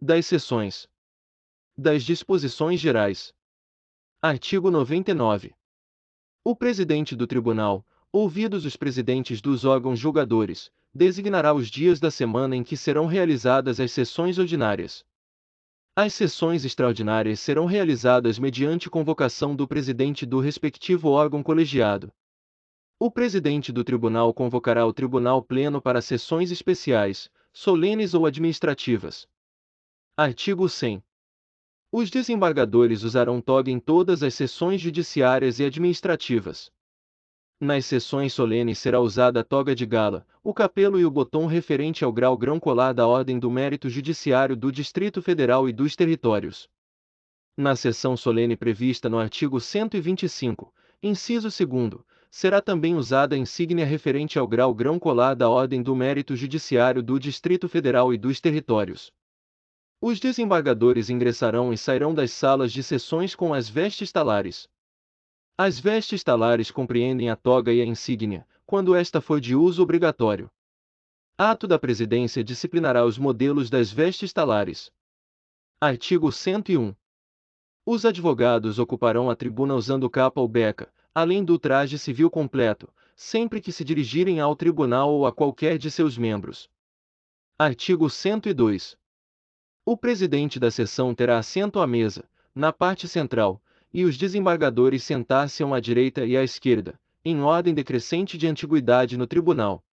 Das seções. Das disposições gerais. Artigo 99. O presidente do tribunal, ouvidos os presidentes dos órgãos julgadores, designará os dias da semana em que serão realizadas as sessões ordinárias. As sessões extraordinárias serão realizadas mediante convocação do presidente do respectivo órgão colegiado. O presidente do tribunal convocará o tribunal pleno para sessões especiais, solenes ou administrativas. Artigo 100. Os desembargadores usarão toga em todas as sessões judiciárias e administrativas. Nas sessões solenes será usada a toga de gala, o capelo e o botão referente ao grau-grão colar da Ordem do Mérito Judiciário do Distrito Federal e dos Territórios. Na sessão solene prevista no artigo 125, inciso 2º, será também usada a insígnia referente ao grau-grão colar da Ordem do Mérito Judiciário do Distrito Federal e dos Territórios. Os desembargadores ingressarão e sairão das salas de sessões com as vestes talares. As vestes talares compreendem a toga e a insígnia, quando esta for de uso obrigatório. Ato da Presidência disciplinará os modelos das vestes talares. Artigo 101. Os advogados ocuparão a tribuna usando capa ou beca, além do traje civil completo, sempre que se dirigirem ao tribunal ou a qualquer de seus membros. Artigo 102. O presidente da sessão terá assento à mesa, na parte central, e os desembargadores sentar-se-ão à direita e à esquerda, em ordem decrescente de antiguidade no tribunal.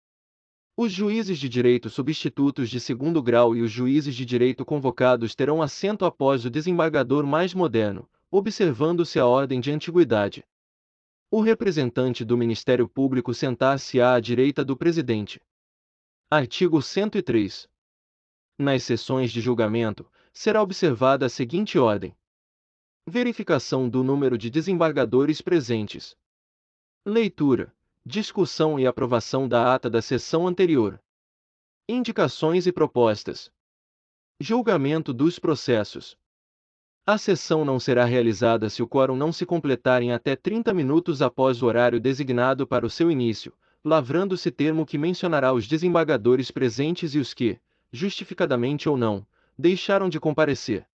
Os juízes de direito substitutos de segundo grau e os juízes de direito convocados terão assento após o desembargador mais moderno, observando-se a ordem de antiguidade. O representante do Ministério Público sentar-se-á à direita do presidente. Artigo 103. Nas sessões de julgamento, será observada a seguinte ordem: verificação do número de desembargadores presentes. Leitura, discussão e aprovação da ata da sessão anterior. Indicações e propostas. Julgamento dos processos. A sessão não será realizada se o quórum não se completar em até 30 minutos após o horário designado para o seu início, lavrando-se termo que mencionará os desembargadores presentes e os que, justificadamente ou não, deixaram de comparecer.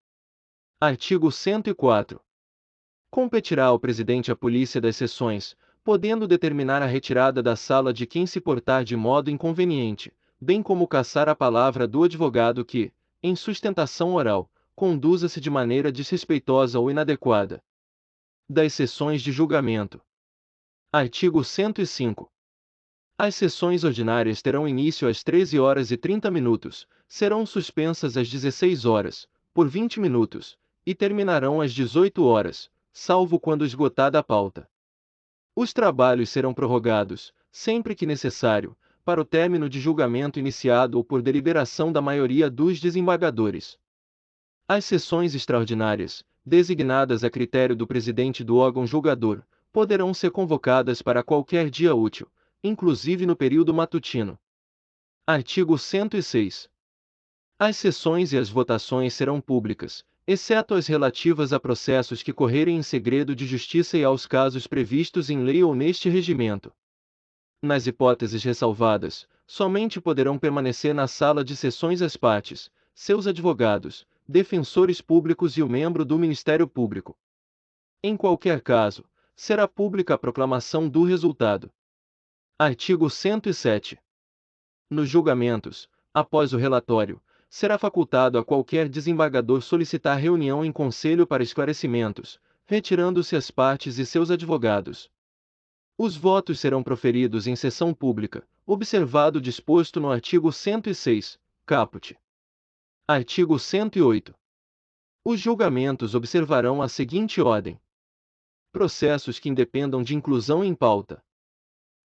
Artigo 104. Competirá ao presidente a polícia das sessões, podendo determinar a retirada da sala de quem se portar de modo inconveniente, bem como cassar a palavra do advogado que, em sustentação oral, conduza-se de maneira desrespeitosa ou inadequada. Das sessões de julgamento. Artigo 105. As sessões ordinárias terão início às 13h30, serão suspensas às 16h, por 20 minutos, e terminarão às 18h, salvo quando esgotada a pauta. Os trabalhos serão prorrogados, sempre que necessário, para o término de julgamento iniciado ou por deliberação da maioria dos desembargadores. As sessões extraordinárias, designadas a critério do presidente do órgão julgador, poderão ser convocadas para qualquer dia útil, inclusive no período matutino. Artigo 106. As sessões e as votações serão públicas, exceto as relativas a processos que correrem em segredo de justiça e aos casos previstos em lei ou neste regimento. Nas hipóteses ressalvadas, somente poderão permanecer na sala de sessões as partes, seus advogados, defensores públicos e o membro do Ministério Público. Em qualquer caso, será pública a proclamação do resultado. Artigo 107. Nos julgamentos, após o relatório, será facultado a qualquer desembargador solicitar reunião em conselho para esclarecimentos, retirando-se as partes e seus advogados. Os votos serão proferidos em sessão pública, observado o disposto no artigo 106, caput. Artigo 108. Os julgamentos observarão a seguinte ordem: processos que independam de inclusão em pauta.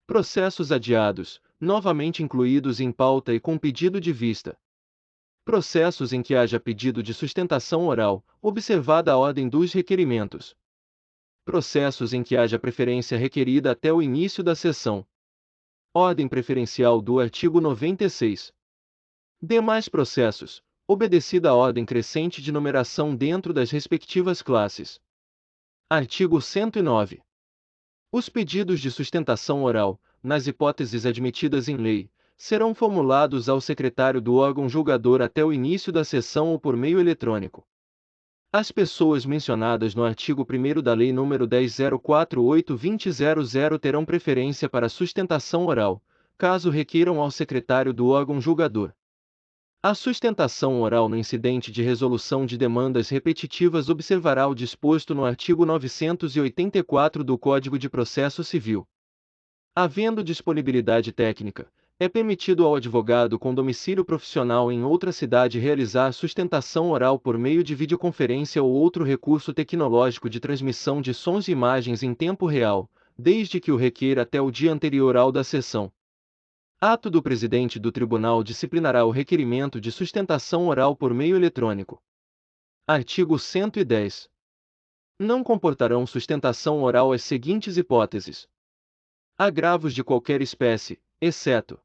Processos adiados, novamente incluídos em pauta e com pedido de vista. Processos em que haja pedido de sustentação oral, observada a ordem dos requerimentos. Processos em que haja preferência requerida até o início da sessão. Ordem preferencial do artigo 96. Demais processos, obedecida a ordem crescente de numeração dentro das respectivas classes. Artigo 109. Os pedidos de sustentação oral, nas hipóteses admitidas em lei, serão formulados ao secretário do órgão julgador até o início da sessão ou por meio eletrônico. As pessoas mencionadas no artigo 1º da Lei nº 10.048/2000 terão preferência para sustentação oral, caso requeiram ao secretário do órgão julgador. A sustentação oral no incidente de resolução de demandas repetitivas observará o disposto no artigo 984 do Código de Processo Civil. Havendo disponibilidade técnica, é permitido ao advogado com domicílio profissional em outra cidade realizar sustentação oral por meio de videoconferência ou outro recurso tecnológico de transmissão de sons e imagens em tempo real, desde que o requeira até o dia anterior ao da sessão. Ato do presidente do tribunal disciplinará o requerimento de sustentação oral por meio eletrônico. Artigo 110. Não comportarão sustentação oral as seguintes hipóteses: agravos de qualquer espécie, exceto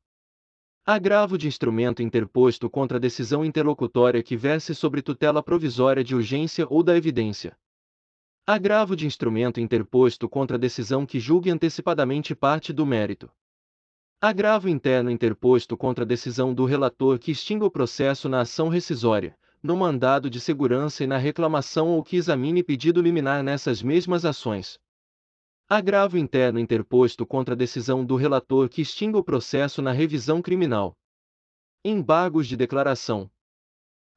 agravo de instrumento interposto contra decisão interlocutória que verse sobre tutela provisória de urgência ou da evidência. Agravo de instrumento interposto contra decisão que julgue antecipadamente parte do mérito. Agravo interno interposto contra decisão do relator que extinga o processo na ação rescisória, no mandado de segurança e na reclamação ou que examine pedido liminar nessas mesmas ações. Agravo interno interposto contra a decisão do relator que extinga o processo na revisão criminal. Embargos de declaração.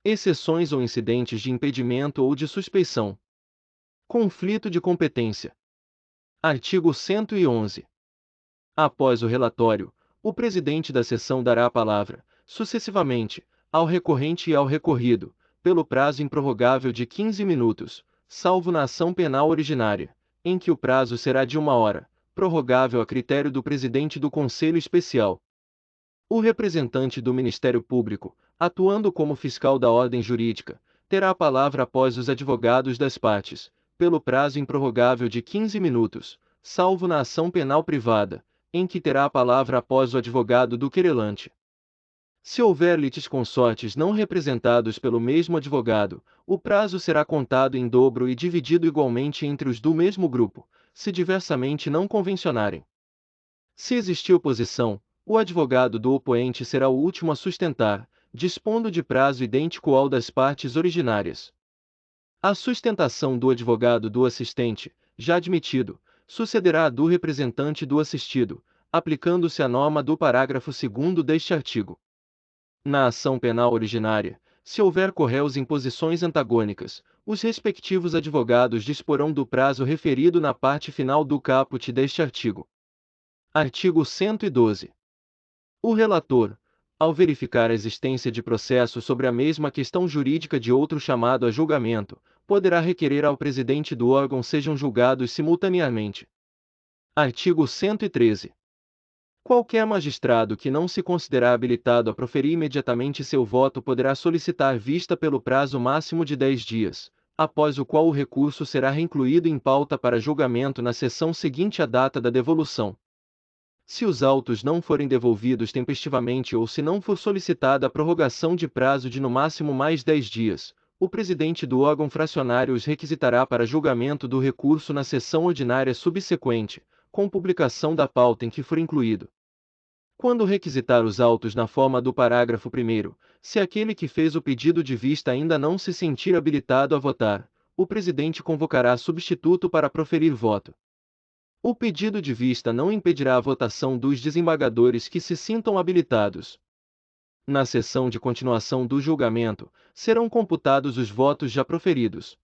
Exceções ou incidentes de impedimento ou de suspeição. Conflito de competência. Artigo 111. Após o relatório, o presidente da sessão dará a palavra, sucessivamente, ao recorrente e ao recorrido, pelo prazo improrrogável de 15 minutos, salvo na ação penal originária, em que o prazo será de 1 hora, prorrogável a critério do presidente do Conselho Especial. O representante do Ministério Público, atuando como fiscal da ordem jurídica, terá a palavra após os advogados das partes, pelo prazo improrrogável de 15 minutos, salvo na ação penal privada, em que terá a palavra após o advogado do querelante. Se houver litisconsortes não representados pelo mesmo advogado, o prazo será contado em dobro e dividido igualmente entre os do mesmo grupo, se diversamente não convencionarem. Se existir oposição, o advogado do opoente será o último a sustentar, dispondo de prazo idêntico ao das partes originárias. A sustentação do advogado do assistente, já admitido, sucederá a do representante do assistido, aplicando-se a norma do parágrafo 2º deste artigo. Na ação penal originária, se houver corréus em posições antagônicas, os respectivos advogados disporão do prazo referido na parte final do caput deste artigo. Artigo 112. O relator, ao verificar a existência de processo sobre a mesma questão jurídica de outro chamado a julgamento, poderá requerer ao presidente do órgão sejam julgados simultaneamente. Artigo 113. Qualquer magistrado que não se considerar habilitado a proferir imediatamente seu voto poderá solicitar vista pelo prazo máximo de 10 dias, após o qual o recurso será reincluído em pauta para julgamento na sessão seguinte à data da devolução. Se os autos não forem devolvidos tempestivamente ou se não for solicitada a prorrogação de prazo de no máximo mais 10 dias, o presidente do órgão fracionário os requisitará para julgamento do recurso na sessão ordinária subsequente, com publicação da pauta em que for incluído. Quando requisitar os autos na forma do parágrafo 1º, se aquele que fez o pedido de vista ainda não se sentir habilitado a votar, o presidente convocará substituto para proferir voto. O pedido de vista não impedirá a votação dos desembargadores que se sintam habilitados. Na sessão de continuação do julgamento, serão computados os votos já proferidos.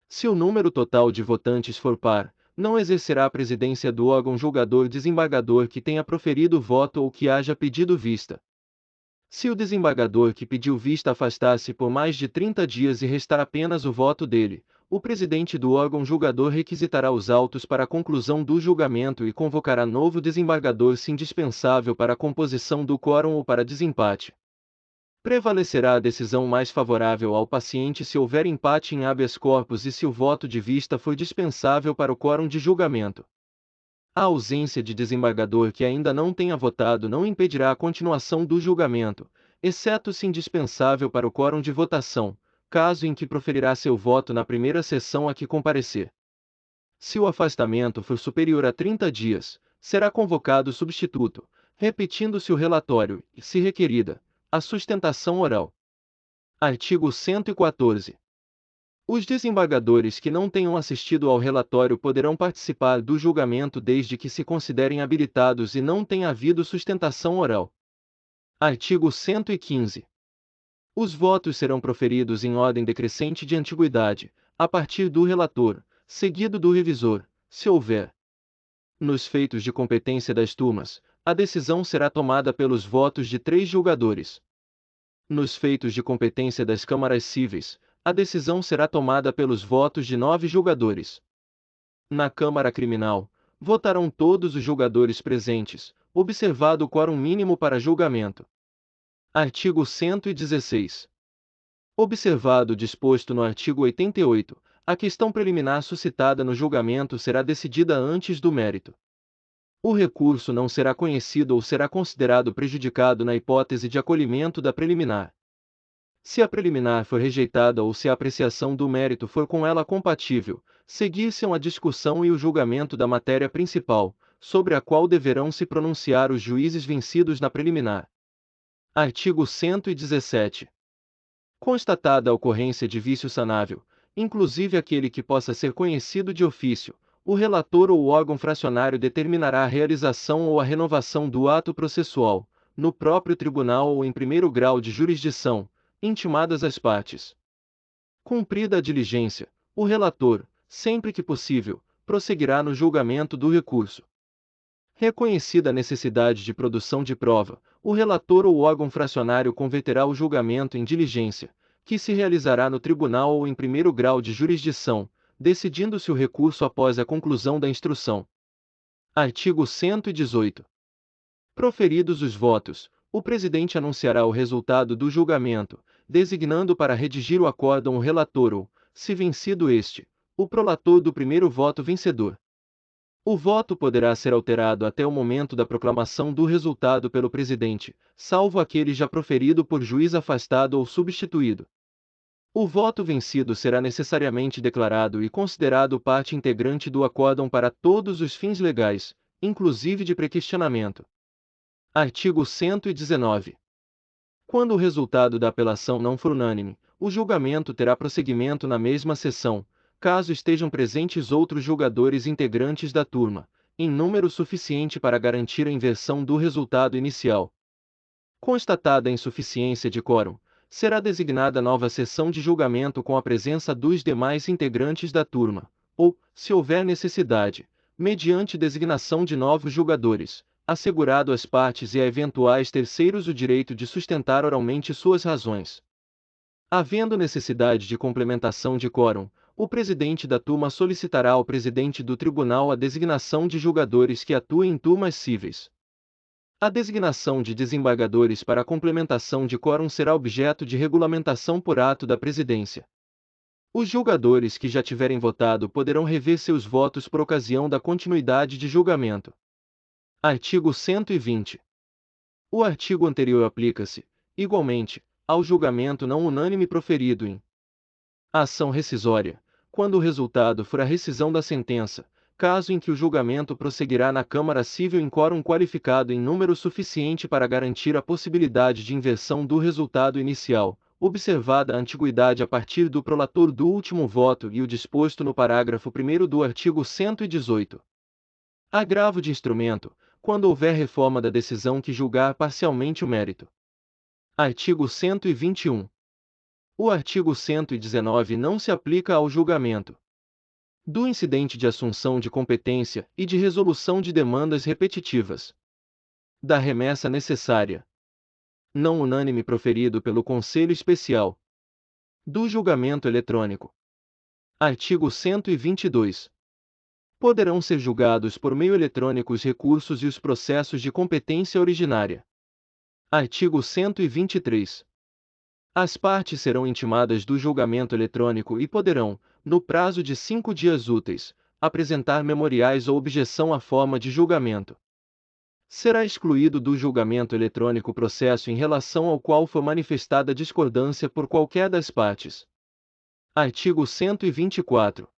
Se o número total de votantes for par, não exercerá a presidência do órgão julgador desembargador que tenha proferido o voto ou que haja pedido vista. Se o desembargador que pediu vista afastar-se por mais de 30 dias e restar apenas o voto dele, o presidente do órgão julgador requisitará os autos para a conclusão do julgamento e convocará novo desembargador se indispensável para a composição do quórum ou para desempate. Prevalecerá a decisão mais favorável ao paciente se houver empate em habeas corpus e se o voto de vista for dispensável para o quórum de julgamento. A ausência de desembargador que ainda não tenha votado não impedirá a continuação do julgamento, exceto se indispensável para o quórum de votação, caso em que proferirá seu voto na primeira sessão a que comparecer. Se o afastamento for superior a 30 dias, será convocado substituto, repetindo-se o relatório, e, se requerida, a sustentação oral. Artigo 114. Os desembargadores que não tenham assistido ao relatório poderão participar do julgamento desde que se considerem habilitados e não tenha havido sustentação oral. Artigo 115. Os votos serão proferidos em ordem decrescente de antiguidade, a partir do relator, seguido do revisor, se houver. Nos feitos de competência das turmas, a decisão será tomada pelos votos de 3 julgadores. Nos feitos de competência das câmaras cíveis, a decisão será tomada pelos votos de 9 julgadores. Na Câmara Criminal, votarão todos os julgadores presentes, observado o quórum mínimo para julgamento. Artigo 116. Observado o disposto no artigo 88, a questão preliminar suscitada no julgamento será decidida antes do mérito. O recurso não será conhecido ou será considerado prejudicado na hipótese de acolhimento da preliminar. Se a preliminar for rejeitada ou se a apreciação do mérito for com ela compatível, seguir-se-ão a discussão e o julgamento da matéria principal, sobre a qual deverão se pronunciar os juízes vencidos na preliminar. Artigo 117. Constatada a ocorrência de vício sanável, inclusive aquele que possa ser conhecido de ofício, o relator ou o órgão fracionário determinará a realização ou a renovação do ato processual, no próprio tribunal ou em primeiro grau de jurisdição, intimadas as partes. Cumprida a diligência, o relator, sempre que possível, prosseguirá no julgamento do recurso. Reconhecida a necessidade de produção de prova, o relator ou o órgão fracionário converterá o julgamento em diligência, que se realizará no tribunal ou em primeiro grau de jurisdição, decidindo-se o recurso após a conclusão da instrução. Artigo 118. Proferidos os votos, o presidente anunciará o resultado do julgamento, designando para redigir o acórdão o relator ou, se vencido este, o prolator do primeiro voto vencedor. O voto poderá ser alterado até o momento da proclamação do resultado pelo presidente, salvo aquele já proferido por juiz afastado ou substituído. O voto vencido será necessariamente declarado e considerado parte integrante do acórdão para todos os fins legais, inclusive de prequestionamento. Artigo 119. Quando o resultado da apelação não for unânime, o julgamento terá prosseguimento na mesma sessão, caso estejam presentes outros julgadores integrantes da turma, em número suficiente para garantir a inversão do resultado inicial. Constatada a insuficiência de quórum, será designada nova sessão de julgamento com a presença dos demais integrantes da turma, ou, se houver necessidade, mediante designação de novos julgadores, assegurado às partes e a eventuais terceiros o direito de sustentar oralmente suas razões. Havendo necessidade de complementação de quórum, o presidente da turma solicitará ao presidente do tribunal a designação de julgadores que atuem em turmas cíveis. A designação de desembargadores para a complementação de quórum será objeto de regulamentação por ato da presidência. Os julgadores que já tiverem votado poderão rever seus votos por ocasião da continuidade de julgamento. Artigo 120. O artigo anterior aplica-se, igualmente, ao julgamento não unânime proferido em ação rescisória, quando o resultado for a rescisão da sentença, caso em que o julgamento prosseguirá na Câmara Cível em quórum qualificado em número suficiente para garantir a possibilidade de inversão do resultado inicial, observada a antiguidade a partir do prolator do último voto e o disposto no parágrafo 1º do artigo 118. Agravo de instrumento, quando houver reforma da decisão que julgar parcialmente o mérito. Artigo 121. O artigo 119 não se aplica ao julgamento do incidente de assunção de competência e de resolução de demandas repetitivas, da remessa necessária, não unânime proferido pelo Conselho Especial, do julgamento eletrônico. Artigo 122. Poderão ser julgados por meio eletrônico os recursos e os processos de competência originária. Artigo 123. As partes serão intimadas do julgamento eletrônico e poderão, no prazo de 5 dias úteis, apresentar memoriais ou objeção à forma de julgamento. Será excluído do julgamento eletrônico o processo em relação ao qual for manifestada discordância por qualquer das partes. Artigo 124.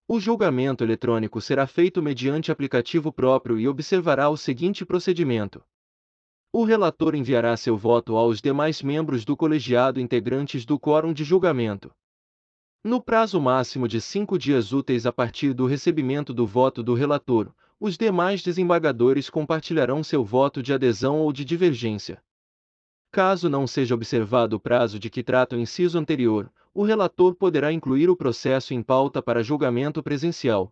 O julgamento eletrônico será feito mediante aplicativo próprio e observará o seguinte procedimento. O relator enviará seu voto aos demais membros do colegiado integrantes do quórum de julgamento. No prazo máximo de 5 dias úteis a partir do recebimento do voto do relator, os demais desembargadores compartilharão seu voto de adesão ou de divergência. Caso não seja observado o prazo de que trata o inciso anterior, o relator poderá incluir o processo em pauta para julgamento presencial.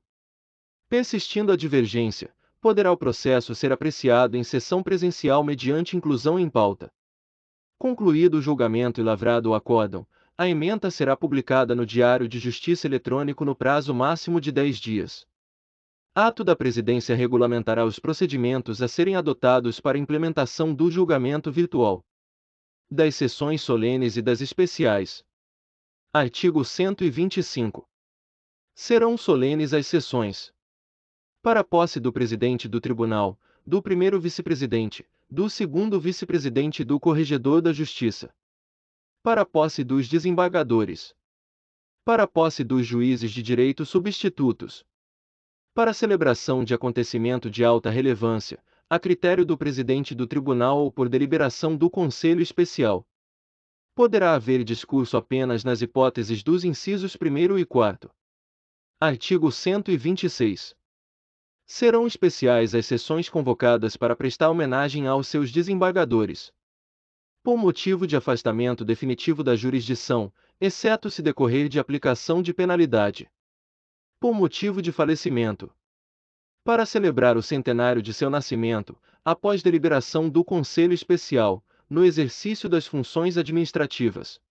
Persistindo a divergência, poderá o processo ser apreciado em sessão presencial mediante inclusão em pauta. Concluído o julgamento e lavrado o acórdão, a ementa será publicada no Diário de Justiça Eletrônico no prazo máximo de 10 dias. Ato da Presidência regulamentará os procedimentos a serem adotados para implementação do julgamento virtual. Das sessões solenes e das especiais. Artigo 125. Serão solenes as sessões. Para a posse do presidente do tribunal, do primeiro vice-presidente, do segundo vice-presidente e do corregedor da Justiça. Para a posse dos desembargadores. Para a posse dos juízes de direito substitutos. Para a celebração de acontecimento de alta relevância, a critério do presidente do tribunal ou por deliberação do Conselho Especial. Poderá haver discurso apenas nas hipóteses dos incisos 1º e 4º. Artigo 126. Serão especiais as sessões convocadas para prestar homenagem aos seus desembargadores. Por motivo de afastamento definitivo da jurisdição, exceto se decorrer de aplicação de penalidade. Por motivo de falecimento. Para celebrar o centenário de seu nascimento, após deliberação do Conselho Especial, no exercício das funções administrativas.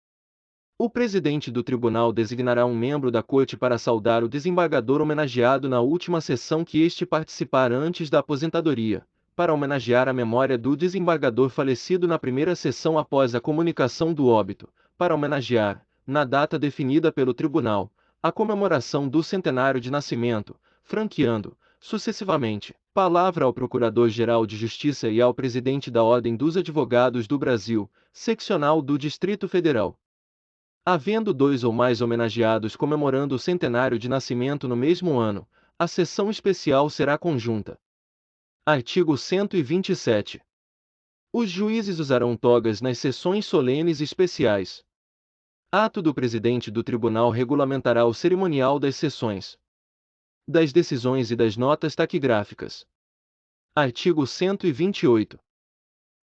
O presidente do tribunal designará um membro da corte para saudar o desembargador homenageado na última sessão que este participar antes da aposentadoria, para homenagear a memória do desembargador falecido na primeira sessão após a comunicação do óbito, para homenagear, na data definida pelo tribunal, a comemoração do centenário de nascimento, franqueando, sucessivamente, palavra ao Procurador-Geral de Justiça e ao Presidente da Ordem dos Advogados do Brasil, seccional do Distrito Federal. Havendo dois ou mais homenageados comemorando o centenário de nascimento no mesmo ano, a sessão especial será conjunta. Artigo 127. Os juízes usarão togas nas sessões solenes e especiais. Ato do presidente do tribunal regulamentará o cerimonial das sessões, das decisões e das notas taquigráficas. Artigo 128.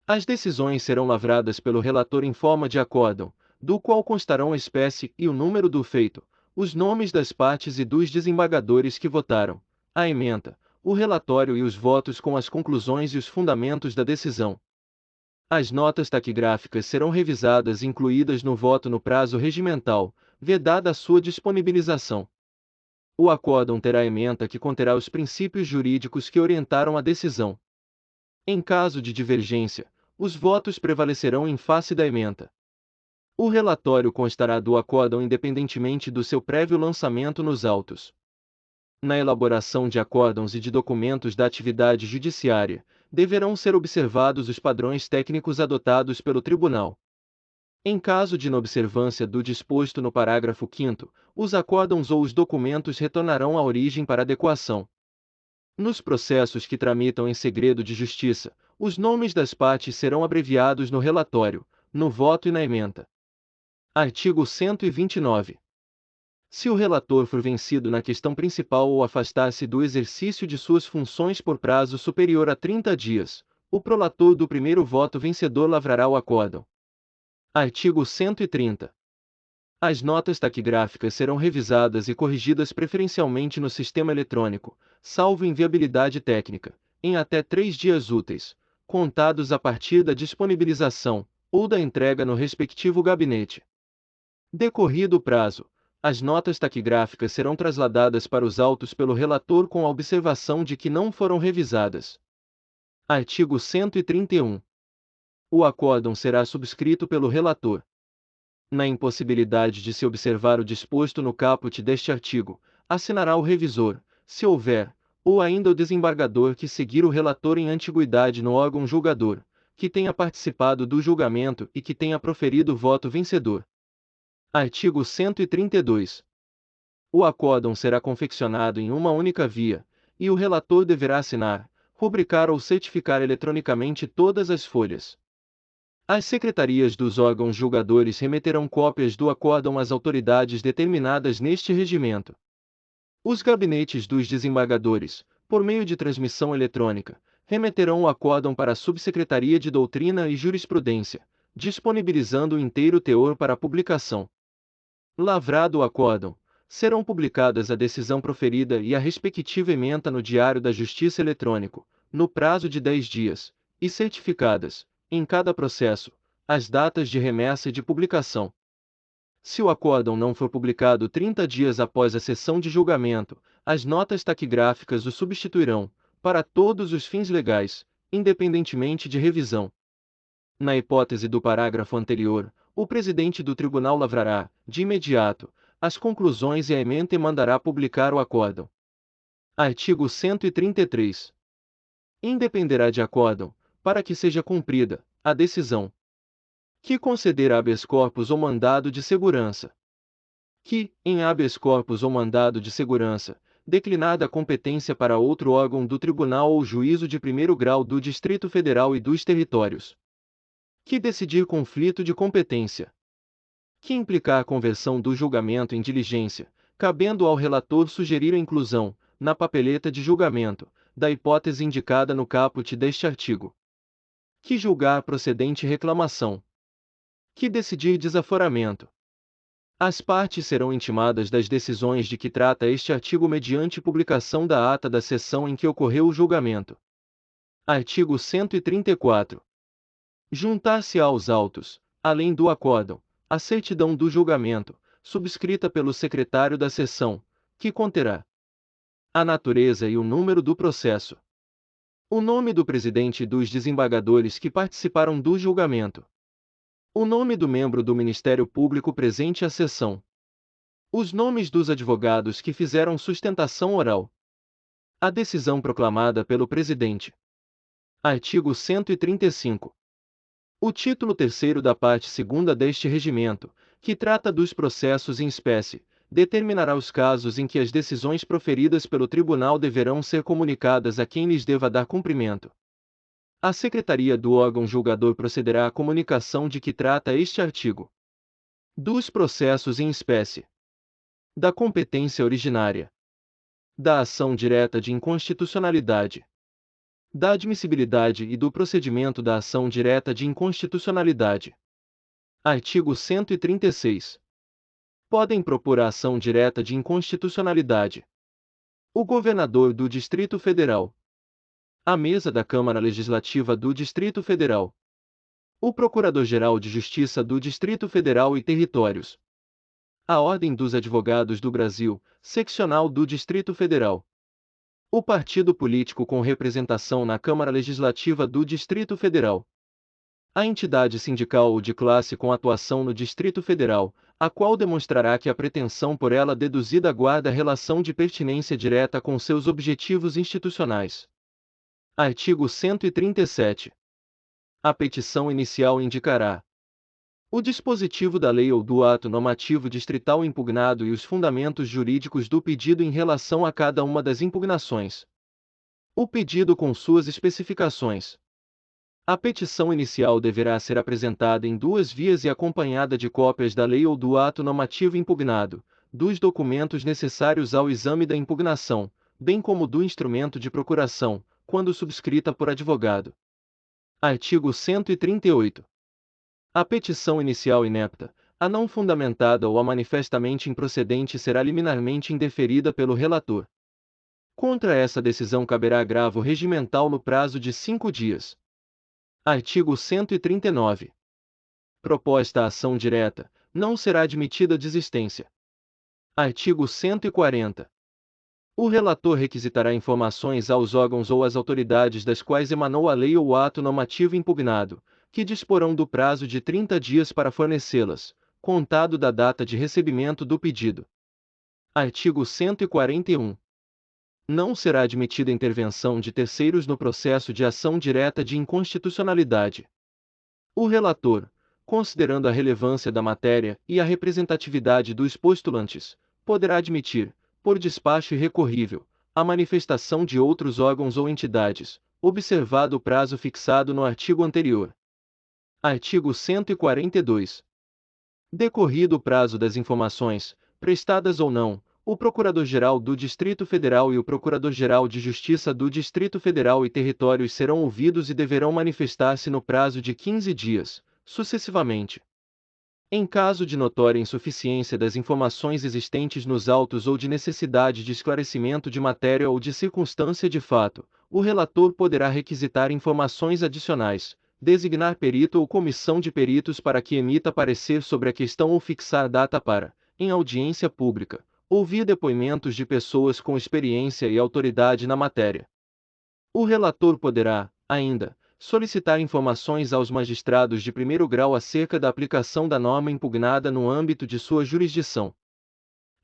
As decisões serão lavradas pelo relator em forma de acórdão, do qual constarão a espécie e o número do feito, os nomes das partes e dos desembargadores que votaram, a ementa, o relatório e os votos com as conclusões e os fundamentos da decisão. As notas taquigráficas serão revisadas e incluídas no voto no prazo regimental, vedada a sua disponibilização. O acórdão terá ementa que conterá os princípios jurídicos que orientaram a decisão. Em caso de divergência, os votos prevalecerão em face da ementa. O relatório constará do acórdão independentemente do seu prévio lançamento nos autos. Na elaboração de acórdãos e de documentos da atividade judiciária, deverão ser observados os padrões técnicos adotados pelo tribunal. Em caso de inobservância do disposto no parágrafo 5º, os acórdãos ou os documentos retornarão à origem para adequação. Nos processos que tramitam em segredo de justiça, os nomes das partes serão abreviados no relatório, no voto e na ementa. Artigo 129. Se o relator for vencido na questão principal ou afastar-se do exercício de suas funções por prazo superior a 30 dias, o prolator do primeiro voto vencedor lavrará o acórdão. Artigo 130. As notas taquigráficas serão revisadas e corrigidas preferencialmente no sistema eletrônico, salvo inviabilidade técnica, em até 3 dias úteis, contados a partir da disponibilização, ou da entrega no respectivo gabinete. Decorrido o prazo, as notas taquigráficas serão trasladadas para os autos pelo relator com a observação de que não foram revisadas. Artigo 131. O acórdão será subscrito pelo relator. Na impossibilidade de se observar o disposto no caput deste artigo, assinará o revisor, se houver, ou ainda o desembargador que seguir o relator em antiguidade no órgão julgador, que tenha participado do julgamento e que tenha proferido voto vencedor. Artigo 132. O acórdão será confeccionado em uma única via, e o relator deverá assinar, rubricar ou certificar eletronicamente todas as folhas. As secretarias dos órgãos julgadores remeterão cópias do acórdão às autoridades determinadas neste regimento. Os gabinetes dos desembargadores, por meio de transmissão eletrônica, remeterão o acórdão para a Subsecretaria de Doutrina e Jurisprudência, disponibilizando o inteiro teor para publicação. Lavrado o acórdão, serão publicadas a decisão proferida e a respectiva ementa no Diário da Justiça eletrônico, no prazo de 10 dias, e certificadas, em cada processo, as datas de remessa e de publicação. Se o acórdão não for publicado 30 dias após a sessão de julgamento, as notas taquigráficas o substituirão, para todos os fins legais, independentemente de revisão. Na hipótese do parágrafo anterior, o presidente do tribunal lavrará, de imediato, as conclusões e a ementa e mandará publicar o acórdão. Artigo 133. Independerá de acórdão, para que seja cumprida, a decisão que conceder habeas corpus ou mandado de segurança. Que, em habeas corpus ou mandado de segurança, declinada a competência para outro órgão do Tribunal ou Juízo de primeiro grau do Distrito Federal e dos Territórios. Que decidir conflito de competência. Que implicar a conversão do julgamento em diligência, cabendo ao relator sugerir a inclusão, na papeleta de julgamento, da hipótese indicada no caput deste artigo. Que julgar procedente reclamação. Que decidir desaforamento. As partes serão intimadas das decisões de que trata este artigo mediante publicação da ata da sessão em que ocorreu o julgamento. Artigo 134. Juntar-se aos autos, além do acórdão, a certidão do julgamento, subscrita pelo secretário da sessão, que conterá a natureza e o número do processo, o nome do presidente e dos desembargadores que participaram do julgamento, o nome do membro do Ministério Público presente à sessão, os nomes dos advogados que fizeram sustentação oral, a decisão proclamada pelo presidente. Artigo 135. O título 3º da parte 2ª deste regimento, que trata dos processos em espécie, determinará os casos em que as decisões proferidas pelo tribunal deverão ser comunicadas a quem lhes deva dar cumprimento. A secretaria do órgão julgador procederá à comunicação de que trata este artigo. Dos processos em espécie. Da competência originária. Da ação direta de inconstitucionalidade. Da admissibilidade e do procedimento da ação direta de inconstitucionalidade. Artigo 136. Podem propor a ação direta de inconstitucionalidade o governador do Distrito Federal, a mesa da Câmara Legislativa do Distrito Federal, o Procurador-Geral de Justiça do Distrito Federal e Territórios, a Ordem dos Advogados do Brasil, seccional do Distrito Federal, o partido político com representação na Câmara Legislativa do Distrito Federal, a entidade sindical ou de classe com atuação no Distrito Federal, a qual demonstrará que a pretensão por ela deduzida guarda relação de pertinência direta com seus objetivos institucionais. Artigo 137. A petição inicial indicará o dispositivo da lei ou do ato normativo distrital impugnado e os fundamentos jurídicos do pedido em relação a cada uma das impugnações. O pedido com suas especificações. A petição inicial deverá ser apresentada em 2 vias e acompanhada de cópias da lei ou do ato normativo impugnado, dos documentos necessários ao exame da impugnação, bem como do instrumento de procuração, quando subscrita por advogado. Artigo 138. A petição inicial inepta, a não fundamentada ou a manifestamente improcedente será liminarmente indeferida pelo relator. Contra essa decisão caberá agravo regimental no prazo de 5 dias. Artigo 139. Proposta a ação direta, não será admitida desistência. Artigo 140. O relator requisitará informações aos órgãos ou às autoridades das quais emanou a lei ou o ato normativo impugnado, que disporão do prazo de 30 dias para fornecê-las, contado da data de recebimento do pedido. Artigo 141. Não será admitida intervenção de terceiros no processo de ação direta de inconstitucionalidade. O relator, considerando a relevância da matéria e a representatividade dos postulantes, poderá admitir, por despacho irrecorrível, a manifestação de outros órgãos ou entidades, observado o prazo fixado no artigo anterior. Artigo 142. Decorrido o prazo das informações, prestadas ou não, o Procurador-Geral do Distrito Federal e o Procurador-Geral de Justiça do Distrito Federal e Territórios serão ouvidos e deverão manifestar-se no prazo de 15 dias, sucessivamente. Em caso de notória insuficiência das informações existentes nos autos ou de necessidade de esclarecimento de matéria ou de circunstância de fato, o relator poderá requisitar informações adicionais, designar perito ou comissão de peritos para que emita parecer sobre a questão ou fixar data para, em audiência pública, ouvir depoimentos de pessoas com experiência e autoridade na matéria. O relator poderá, ainda, solicitar informações aos magistrados de primeiro grau acerca da aplicação da norma impugnada no âmbito de sua jurisdição.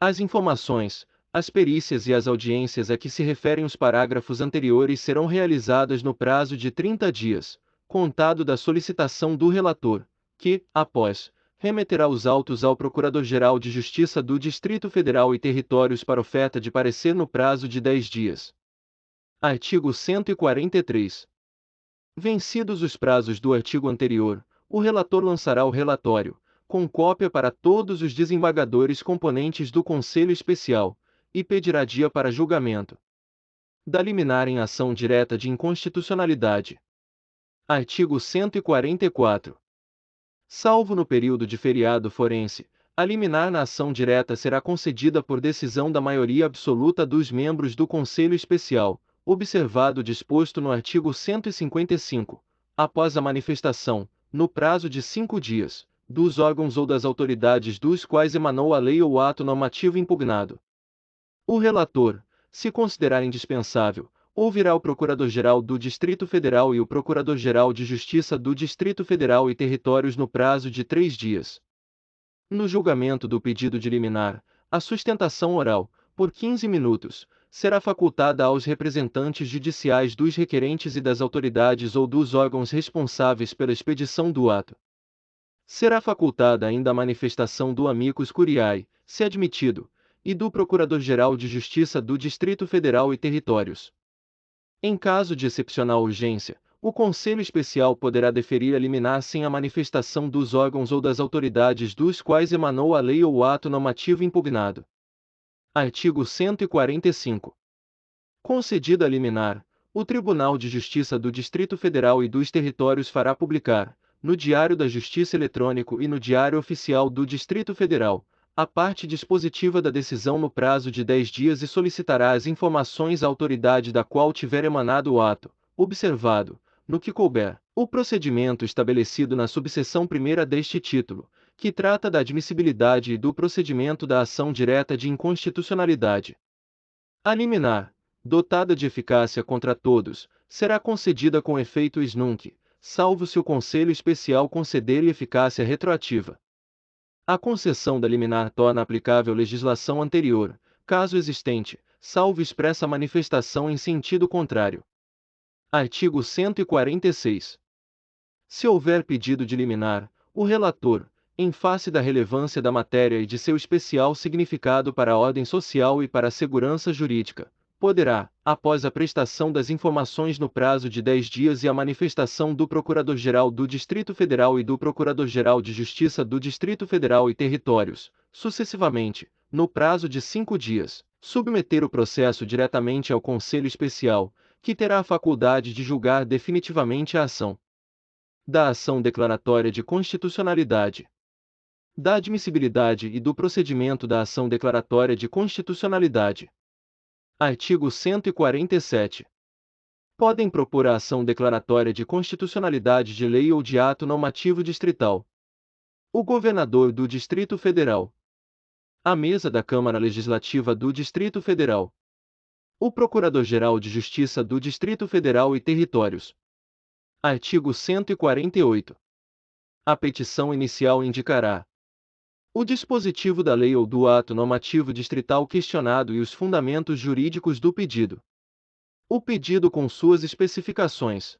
As informações, as perícias e as audiências a que se referem os parágrafos anteriores serão realizadas no prazo de 30 dias, contado da solicitação do relator, que, após, remeterá os autos ao Procurador-Geral de Justiça do Distrito Federal e Territórios para oferta de parecer no prazo de 10 dias. Artigo 143. Vencidos os prazos do artigo anterior, o relator lançará o relatório, com cópia para todos os desembargadores componentes do Conselho Especial, e pedirá dia para julgamento da liminar em ação direta de inconstitucionalidade. Artigo 144. Salvo no período de feriado forense, a liminar na ação direta será concedida por decisão da maioria absoluta dos membros do Conselho Especial, observado o disposto no artigo 155, após a manifestação, no prazo de 5 dias, dos órgãos ou das autoridades dos quais emanou a lei ou o ato normativo impugnado. O relator, se considerar indispensável, ouvirá o Procurador-Geral do Distrito Federal e o Procurador-Geral de Justiça do Distrito Federal e Territórios no prazo de 3 dias. No julgamento do pedido de liminar, a sustentação oral, por 15 minutos, será facultada aos representantes judiciais dos requerentes e das autoridades ou dos órgãos responsáveis pela expedição do ato. Será facultada ainda a manifestação do amicus curiae, se admitido, e do Procurador-Geral de Justiça do Distrito Federal e Territórios. Em caso de excepcional urgência, o Conselho Especial poderá deferir a liminar sem a manifestação dos órgãos ou das autoridades dos quais emanou a lei ou o ato normativo impugnado. Artigo 145. Concedida a liminar, o Tribunal de Justiça do Distrito Federal e dos Territórios fará publicar, no Diário da Justiça Eletrônico e no Diário Oficial do Distrito Federal, a parte dispositiva da decisão no prazo de 10 dias e solicitará as informações à autoridade da qual tiver emanado o ato, observado, no que couber, o procedimento estabelecido na subseção 1ª deste título, que trata da admissibilidade e do procedimento da ação direta de inconstitucionalidade. A liminar, dotada de eficácia contra todos, será concedida com efeito ex nunc, salvo se o Conselho Especial conceder-lhe eficácia retroativa. A concessão da liminar torna aplicável legislação anterior, caso existente, salvo expressa manifestação em sentido contrário. Artigo 146. Se houver pedido de liminar, o relator, em face da relevância da matéria e de seu especial significado para a ordem social e para a segurança jurídica, poderá, após a prestação das informações no prazo de 10 dias e a manifestação do Procurador-Geral do Distrito Federal e do Procurador-Geral de Justiça do Distrito Federal e Territórios, sucessivamente, no prazo de 5 dias, submeter o processo diretamente ao Conselho Especial, que terá a faculdade de julgar definitivamente a ação. Da ação declaratória de constitucionalidade, da admissibilidade e do procedimento da ação declaratória de constitucionalidade. Artigo 147. Podem propor a ação declaratória de constitucionalidade de lei ou de ato normativo distrital o governador do Distrito Federal, a mesa da Câmara Legislativa do Distrito Federal, o Procurador-Geral de Justiça do Distrito Federal e Territórios. Artigo 148. A petição inicial indicará o dispositivo da lei ou do ato normativo distrital questionado e os fundamentos jurídicos do pedido. O pedido com suas especificações.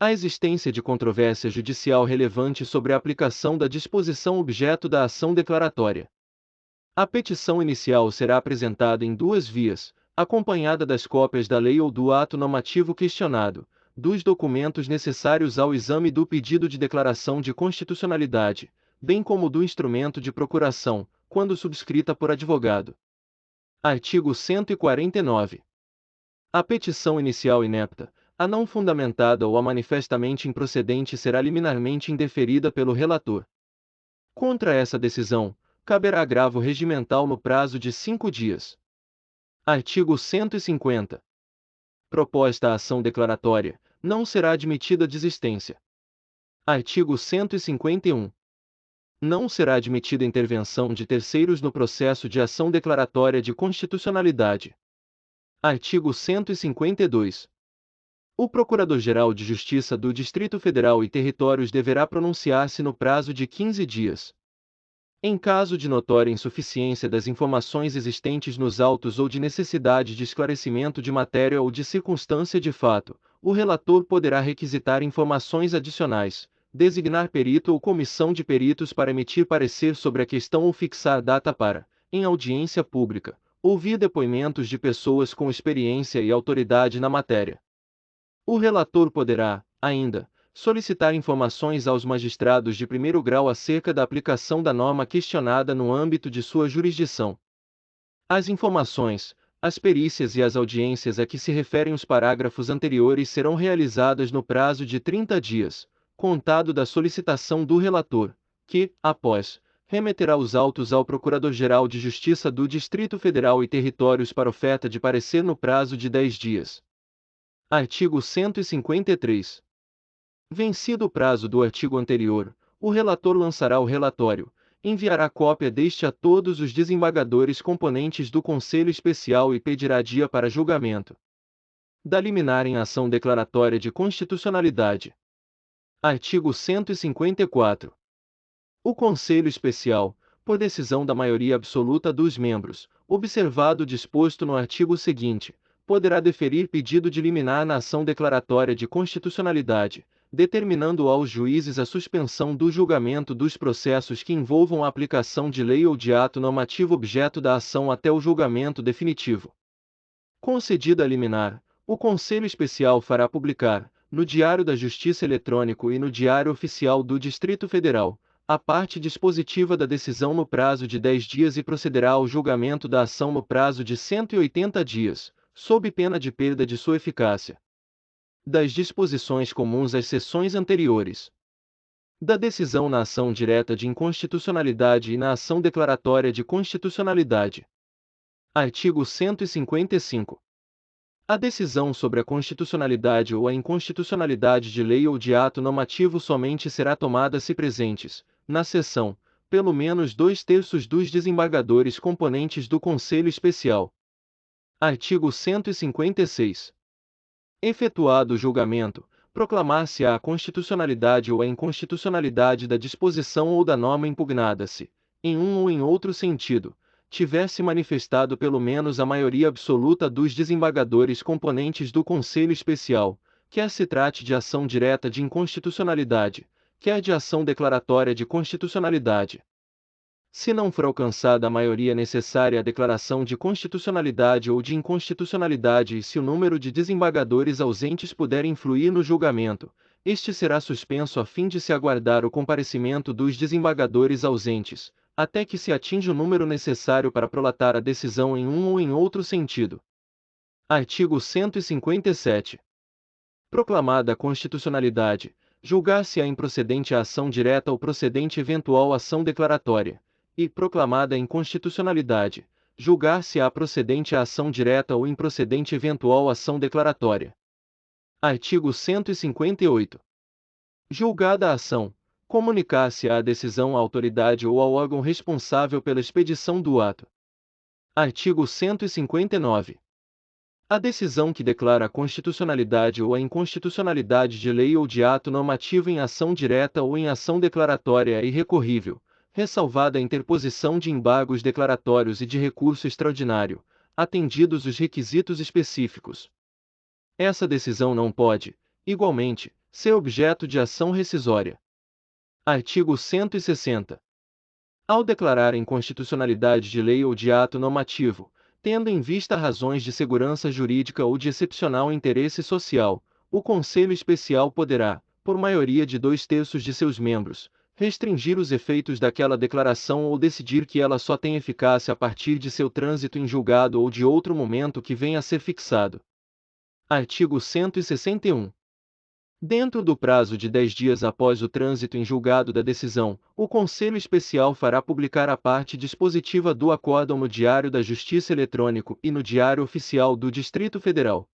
A existência de controvérsia judicial relevante sobre a aplicação da disposição objeto da ação declaratória. A petição inicial será apresentada em 2 vias, acompanhada das cópias da lei ou do ato normativo questionado, dos documentos necessários ao exame do pedido de declaração de constitucionalidade, bem como do instrumento de procuração, quando subscrita por advogado. Artigo 149. A petição inicial inepta, a não fundamentada ou a manifestamente improcedente será liminarmente indeferida pelo relator. Contra essa decisão, caberá agravo regimental no prazo de 5 dias. Artigo 150. Proposta a ação declaratória, não será admitida desistência. Artigo 151. Não será admitida intervenção de terceiros no processo de ação declaratória de constitucionalidade. Artigo 152. O Procurador-Geral de Justiça do Distrito Federal e Territórios deverá pronunciar-se no prazo de 15 dias. Em caso de notória insuficiência das informações existentes nos autos ou de necessidade de esclarecimento de matéria ou de circunstância de fato, o relator poderá requisitar informações adicionais, designar perito ou comissão de peritos para emitir parecer sobre a questão ou fixar data para, em audiência pública, ouvir depoimentos de pessoas com experiência e autoridade na matéria. O relator poderá, ainda, solicitar informações aos magistrados de primeiro grau acerca da aplicação da norma questionada no âmbito de sua jurisdição. As informações, as perícias e as audiências a que se referem os parágrafos anteriores serão realizadas no prazo de 30 dias, contado da solicitação do relator, que, após, remeterá os autos ao Procurador-Geral de Justiça do Distrito Federal e Territórios para oferta de parecer no prazo de 10 dias. Artigo 153. Vencido o prazo do artigo anterior, o relator lançará o relatório, enviará cópia deste a todos os desembargadores componentes do Conselho Especial e pedirá dia para julgamento da liminar em ação declaratória de constitucionalidade. Artigo 154. O Conselho Especial, por decisão da maioria absoluta dos membros, observado o disposto no artigo seguinte, poderá deferir pedido de liminar na ação declaratória de constitucionalidade, determinando aos juízes a suspensão do julgamento dos processos que envolvam a aplicação de lei ou de ato normativo objeto da ação até o julgamento definitivo. Concedida a liminar, o Conselho Especial fará publicar, no Diário da Justiça Eletrônico e no Diário Oficial do Distrito Federal, a parte dispositiva da decisão no prazo de 10 dias e procederá ao julgamento da ação no prazo de 180 dias, sob pena de perda de sua eficácia. Das disposições comuns às seções anteriores. Da decisão na ação direta de inconstitucionalidade e na ação declaratória de constitucionalidade. Artigo 155. A decisão sobre a constitucionalidade ou a inconstitucionalidade de lei ou de ato normativo somente será tomada se presentes, na sessão, pelo menos 2/3 dos desembargadores componentes do Conselho Especial. Artigo 156. Efetuado o julgamento, proclamar-se-á a constitucionalidade ou a inconstitucionalidade da disposição ou da norma impugnada se, em um ou em outro sentido, tiver-se manifestado pelo menos a maioria absoluta dos desembargadores componentes do Conselho Especial, quer se trate de ação direta de inconstitucionalidade, quer de ação declaratória de constitucionalidade. Se não for alcançada a maioria necessária à declaração de constitucionalidade ou de inconstitucionalidade e se o número de desembargadores ausentes puder influir no julgamento, este será suspenso a fim de se aguardar o comparecimento dos desembargadores ausentes, até que se atinja o número necessário para prolatar a decisão em um ou em outro sentido. Artigo 157. Proclamada a constitucionalidade, julgar-se-á improcedente a ação direta ou procedente eventual ação declaratória, e, proclamada a inconstitucionalidade, julgar-se-á procedente a ação direta ou improcedente eventual ação declaratória. Artigo 158. Julgada a ação, comunicar-se-á a decisão à autoridade ou ao órgão responsável pela expedição do ato. Artigo 159. A decisão que declara a constitucionalidade ou a inconstitucionalidade de lei ou de ato normativo em ação direta ou em ação declaratória é irrecorrível, ressalvada a interposição de embargos declaratórios e de recurso extraordinário, atendidos os requisitos específicos. Essa decisão não pode, igualmente, ser objeto de ação rescisória. Artigo 160. Ao declarar a inconstitucionalidade de lei ou de ato normativo, tendo em vista razões de segurança jurídica ou de excepcional interesse social, o Conselho Especial poderá, por maioria de 2/3 de seus membros, restringir os efeitos daquela declaração ou decidir que ela só tem eficácia a partir de seu trânsito em julgado ou de outro momento que venha a ser fixado. Artigo 161. Dentro do prazo de 10 dias após o trânsito em julgado da decisão, o Conselho Especial fará publicar a parte dispositiva do acórdão no Diário da Justiça Eletrônico e no Diário Oficial do Distrito Federal.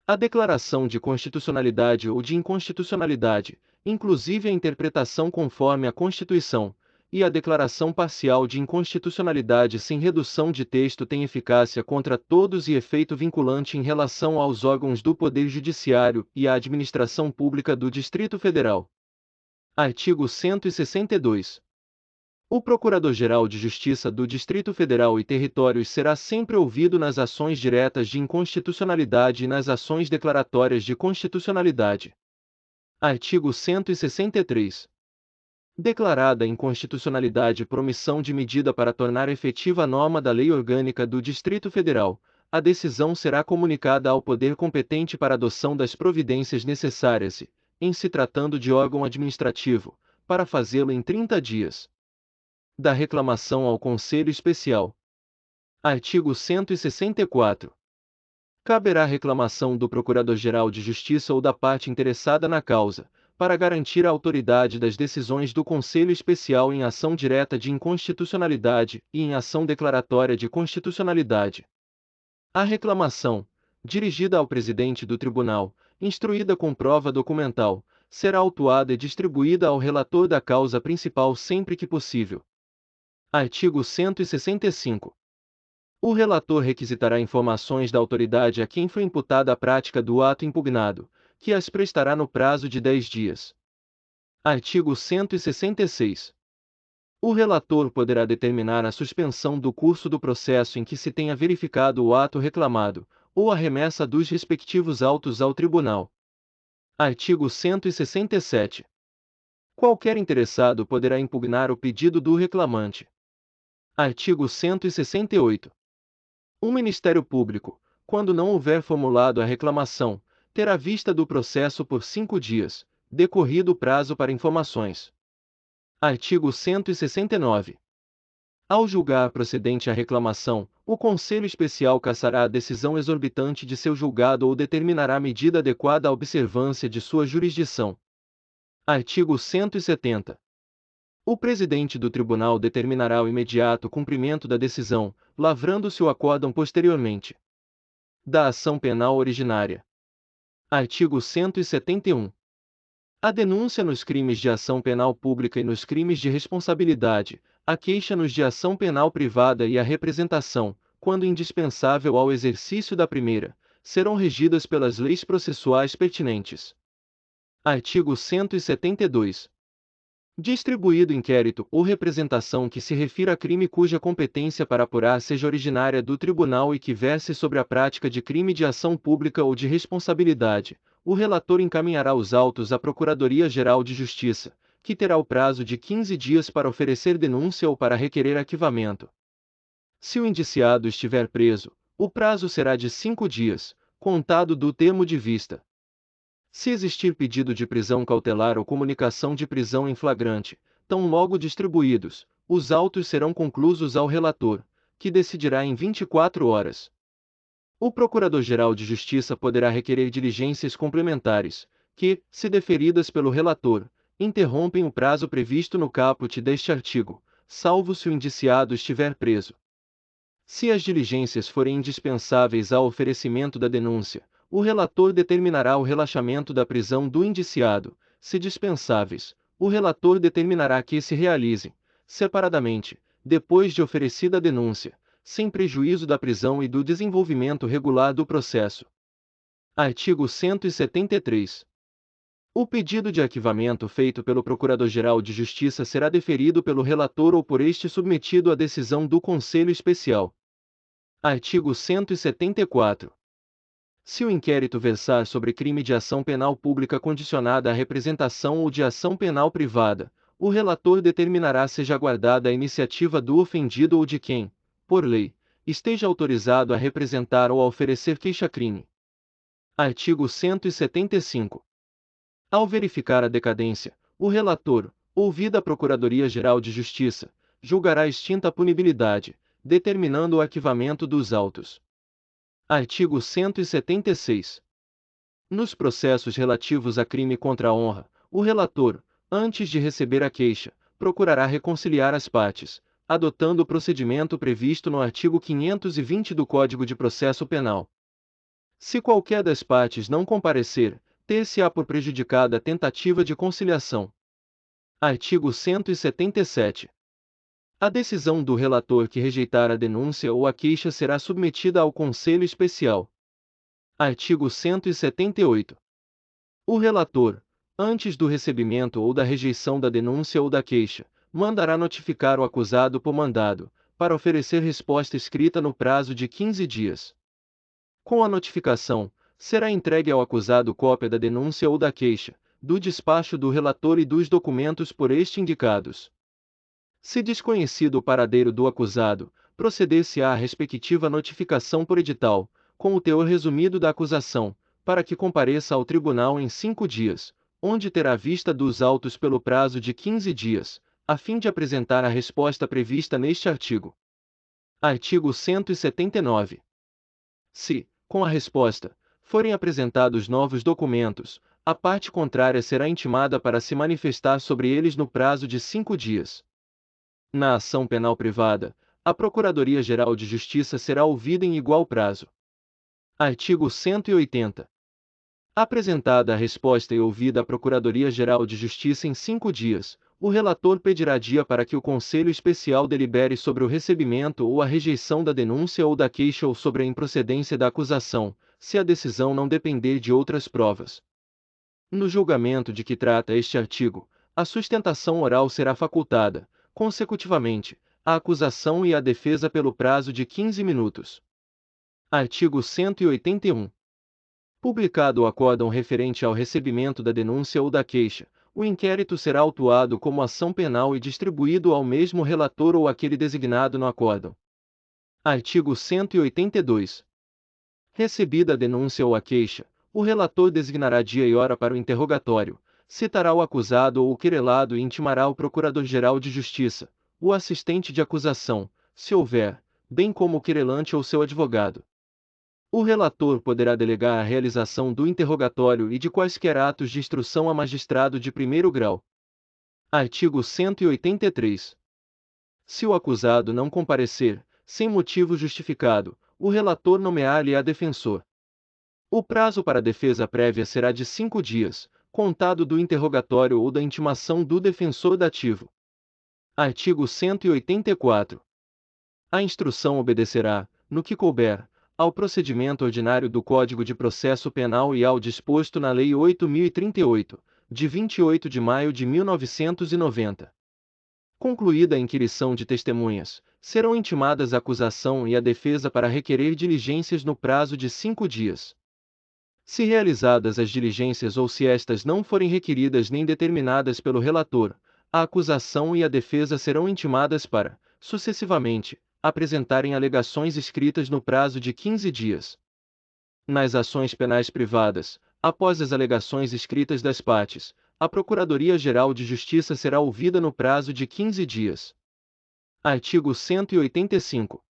A declaração de constitucionalidade ou de inconstitucionalidade, inclusive a interpretação conforme a Constituição, e a declaração parcial de inconstitucionalidade sem redução de texto tem eficácia contra todos e efeito vinculante em relação aos órgãos do Poder Judiciário e à administração pública do Distrito Federal. Artigo 162. O Procurador-Geral de Justiça do Distrito Federal e Territórios será sempre ouvido nas ações diretas de inconstitucionalidade e nas ações declaratórias de constitucionalidade. Artigo 163. Declarada a inconstitucionalidade por omissão de medida para tornar efetiva a norma da Lei Orgânica do Distrito Federal, a decisão será comunicada ao poder competente para adoção das providências necessárias e, em se tratando de órgão administrativo, para fazê-lo em 30 dias. Da reclamação ao Conselho Especial. Artigo 164. Caberá reclamação do Procurador-Geral de Justiça ou da parte interessada na causa, para garantir a autoridade das decisões do Conselho Especial em ação direta de inconstitucionalidade e em ação declaratória de constitucionalidade. A reclamação, dirigida ao presidente do tribunal, instruída com prova documental, será autuada e distribuída ao relator da causa principal sempre que possível. Artigo 165. O relator requisitará informações da autoridade a quem foi imputada a prática do ato impugnado, que as prestará no prazo de 10 dias. Artigo 166. O relator poderá determinar a suspensão do curso do processo em que se tenha verificado o ato reclamado, ou a remessa dos respectivos autos ao tribunal. Artigo 167. Qualquer interessado poderá impugnar o pedido do reclamante. Artigo 168. O Ministério Público, quando não houver formulado a reclamação, terá vista do processo por 5 dias, decorrido o prazo para informações. Artigo 169. Ao julgar procedente a reclamação, o Conselho Especial cassará a decisão exorbitante de seu julgado ou determinará medida adequada à observância de sua jurisdição. Artigo 170. O presidente do tribunal determinará o imediato cumprimento da decisão, lavrando-se o acórdão posteriormente. Da ação penal originária. Artigo 171. A denúncia nos crimes de ação penal pública e nos crimes de responsabilidade, a queixa nos de ação penal privada e a representação, quando indispensável ao exercício da primeira, serão regidas pelas leis processuais pertinentes. Artigo 172. Distribuído inquérito ou representação que se refira a crime cuja competência para apurar seja originária do tribunal e que verse sobre a prática de crime de ação pública ou de responsabilidade, o relator encaminhará os autos à Procuradoria-Geral de Justiça, que terá o prazo de 15 dias para oferecer denúncia ou para requerer arquivamento. Se o indiciado estiver preso, o prazo será de 5 dias, contado do termo de vista. Se existir pedido de prisão cautelar ou comunicação de prisão em flagrante, tão logo distribuídos, os autos serão conclusos ao relator, que decidirá em 24 horas. O Procurador-Geral de Justiça poderá requerer diligências complementares, que, se deferidas pelo relator, interrompem o prazo previsto no caput deste artigo, salvo se o indiciado estiver preso. Se as diligências forem indispensáveis ao oferecimento da denúncia, o relator determinará o relaxamento da prisão do indiciado. Se dispensáveis, o relator determinará que se realizem, separadamente, depois de oferecida a denúncia, sem prejuízo da prisão e do desenvolvimento regular do processo. Artigo 173. O pedido de arquivamento feito pelo Procurador-Geral de Justiça será deferido pelo relator ou por este submetido à decisão do Conselho Especial. Artigo 174. Se o inquérito versar sobre crime de ação penal pública condicionada à representação ou de ação penal privada, o relator determinará seja guardada a iniciativa do ofendido ou de quem, por lei, esteja autorizado a representar ou a oferecer queixa-crime. Artigo 175. Ao verificar a decadência, o relator, ouvida a Procuradoria-Geral de Justiça, julgará extinta a punibilidade, determinando o arquivamento dos autos. Artigo 176. Nos processos relativos a crime contra a honra, o relator, antes de receber a queixa, procurará reconciliar as partes, adotando o procedimento previsto no artigo 520 do Código de Processo Penal. Se qualquer das partes não comparecer, ter-se-á por prejudicada a tentativa de conciliação. Artigo 177. A decisão do relator que rejeitar a denúncia ou a queixa será submetida ao Conselho Especial. Artigo 178. O relator, antes do recebimento ou da rejeição da denúncia ou da queixa, mandará notificar o acusado por mandado, para oferecer resposta escrita no prazo de 15 dias. Com a notificação, será entregue ao acusado cópia da denúncia ou da queixa, do despacho do relator e dos documentos por este indicados. Se desconhecido o paradeiro do acusado, proceder-se-á à respectiva notificação por edital, com o teor resumido da acusação, para que compareça ao tribunal em 5 dias, onde terá vista dos autos pelo prazo de 15 dias, a fim de apresentar a resposta prevista neste artigo. Artigo 179. Se, com a resposta, forem apresentados novos documentos, a parte contrária será intimada para se manifestar sobre eles no prazo de 5 dias. Na ação penal privada, a Procuradoria-Geral de Justiça será ouvida em igual prazo. Artigo 180. Apresentada a resposta e ouvida a Procuradoria-Geral de Justiça em 5 dias, o relator pedirá dia para que o Conselho Especial delibere sobre o recebimento ou a rejeição da denúncia ou da queixa ou sobre a improcedência da acusação, se a decisão não depender de outras provas. No julgamento de que trata este artigo, a sustentação oral será facultada, consecutivamente, à acusação e à defesa pelo prazo de 15 minutos. Artigo 181. Publicado o acórdão referente ao recebimento da denúncia ou da queixa, o inquérito será autuado como ação penal e distribuído ao mesmo relator ou àquele designado no acórdão. Artigo 182. Recebida a denúncia ou a queixa, o relator designará dia e hora para o interrogatório, citará o acusado ou o querelado e intimará o Procurador-Geral de Justiça, o assistente de acusação, se houver, bem como o querelante ou seu advogado. O relator poderá delegar a realização do interrogatório e de quaisquer atos de instrução a magistrado de primeiro grau. Artigo 183. Se o acusado não comparecer, sem motivo justificado, o relator nomear-lhe-á defensor. O prazo para a defesa prévia será de 5 dias, contado do interrogatório ou da intimação do defensor dativo. Artigo 184. A instrução obedecerá, no que couber, ao procedimento ordinário do Código de Processo Penal e ao disposto na Lei 8.038, de 28 de maio de 1990. Concluída a inquirição de testemunhas, serão intimadas a acusação e a defesa para requerer diligências no prazo de 5 dias. Se realizadas as diligências ou se estas não forem requeridas nem determinadas pelo relator, a acusação e a defesa serão intimadas para, sucessivamente, apresentarem alegações escritas no prazo de 15 dias. Nas ações penais privadas, após as alegações escritas das partes, a Procuradoria-Geral de Justiça será ouvida no prazo de 15 dias. Artigo 185.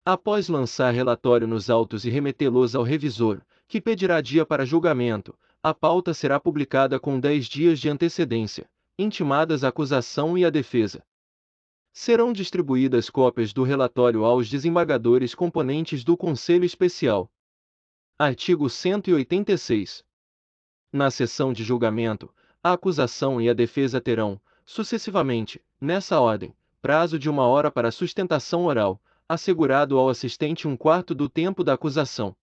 Após lançar relatório nos autos e remetê-los ao revisor, que pedirá dia para julgamento, a pauta será publicada com 10 dias de antecedência, intimadas a acusação e a defesa. Serão distribuídas cópias do relatório aos desembargadores componentes do Conselho Especial. Artigo 186. Na sessão de julgamento, a acusação e a defesa terão, sucessivamente, nessa ordem, prazo de 1 hora para sustentação oral, assegurado ao assistente 1/4 do tempo da acusação.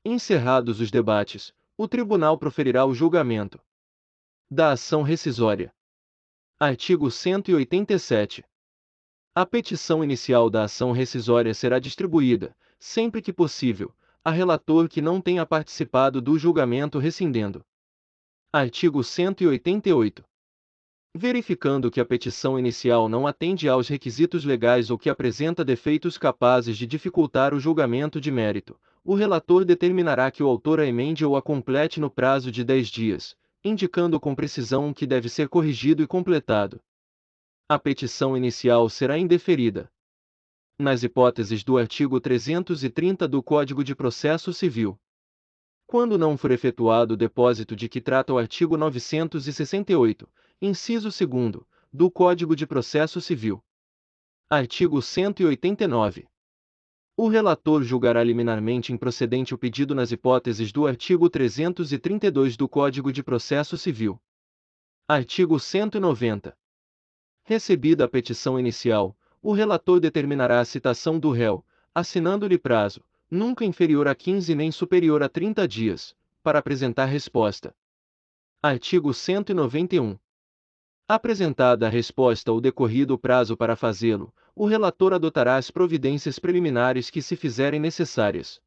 Encerrados os debates, o tribunal proferirá o julgamento da ação rescisória. Artigo 187. A petição inicial da ação rescisória será distribuída, sempre que possível, a relator que não tenha participado do julgamento rescindendo. Artigo 188. Verificando que a petição inicial não atende aos requisitos legais ou que apresenta defeitos capazes de dificultar o julgamento de mérito, o relator determinará que o autor a emende ou a complete no prazo de 10 dias, indicando com precisão o que deve ser corrigido e completado. A petição inicial será indeferida nas hipóteses do artigo 330 do Código de Processo Civil. Quando não for efetuado o depósito de que trata o artigo 968, inciso 2º, do Código de Processo Civil. Artigo 189. O relator julgará liminarmente improcedente o pedido nas hipóteses do artigo 332 do Código de Processo Civil. Artigo 190. Recebida a petição inicial, o relator determinará a citação do réu, assinando-lhe prazo, nunca inferior a 15 nem superior a 30 dias, para apresentar resposta. Artigo 191. Apresentada a resposta ou decorrido o prazo para fazê-lo, o relator adotará as providências preliminares que se fizerem necessárias.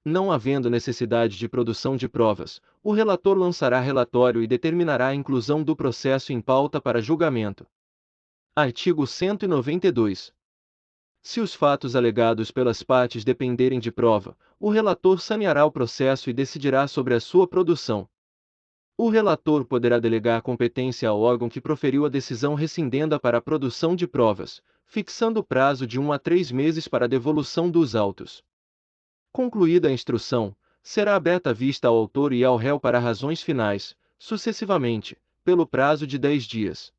Não havendo necessidade de produção de provas, o relator lançará relatório e determinará a inclusão do processo em pauta para julgamento. Artigo 192. Se os fatos alegados pelas partes dependerem de prova, o relator saneará o processo e decidirá sobre a sua produção. O relator poderá delegar competência ao órgão que proferiu a decisão rescindenda para a produção de provas, fixando o prazo de 1 a 3 meses para a devolução dos autos. Concluída a instrução, será aberta a vista ao autor e ao réu para razões finais, sucessivamente, pelo prazo de 10 dias.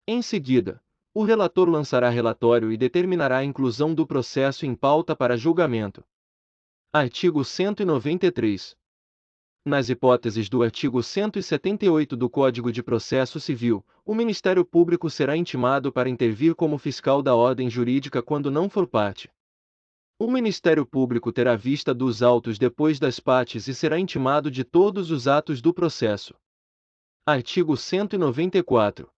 Em seguida, o relator lançará relatório e determinará a inclusão do processo em pauta para julgamento. Artigo 193. Nas hipóteses do artigo 178 do Código de Processo Civil, o Ministério Público será intimado para intervir como fiscal da ordem jurídica quando não for parte. O Ministério Público terá vista dos autos depois das partes e será intimado de todos os atos do processo. Artigo 194.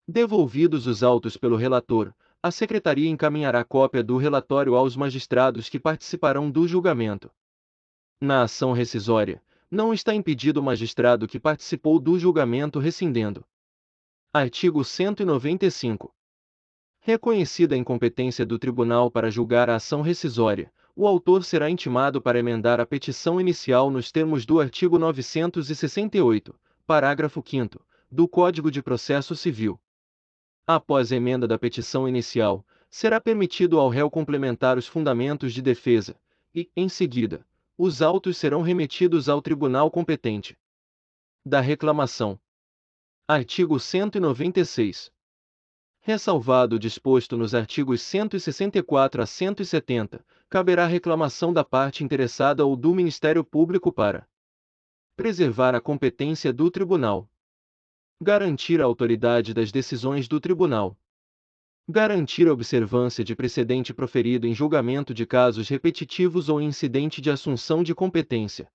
Devolvidos os autos pelo relator, a Secretaria encaminhará cópia do relatório aos magistrados que participarão do julgamento. Na ação rescisória, não está impedido o magistrado que participou do julgamento rescindendo. Artigo 195. Reconhecida a incompetência do tribunal para julgar a ação rescisória, o autor será intimado para emendar a petição inicial nos termos do artigo 968, parágrafo 5º, do Código de Processo Civil. Após a emenda da petição inicial, será permitido ao réu complementar os fundamentos de defesa, e, em seguida, os autos serão remetidos ao tribunal competente. Da reclamação. Artigo 196. Ressalvado o disposto nos artigos 164 a 170, caberá reclamação da parte interessada ou do Ministério Público para preservar a competência do tribunal, garantir a autoridade das decisões do tribunal, garantir a observância de precedente proferido em julgamento de casos repetitivos ou incidente de assunção de competência,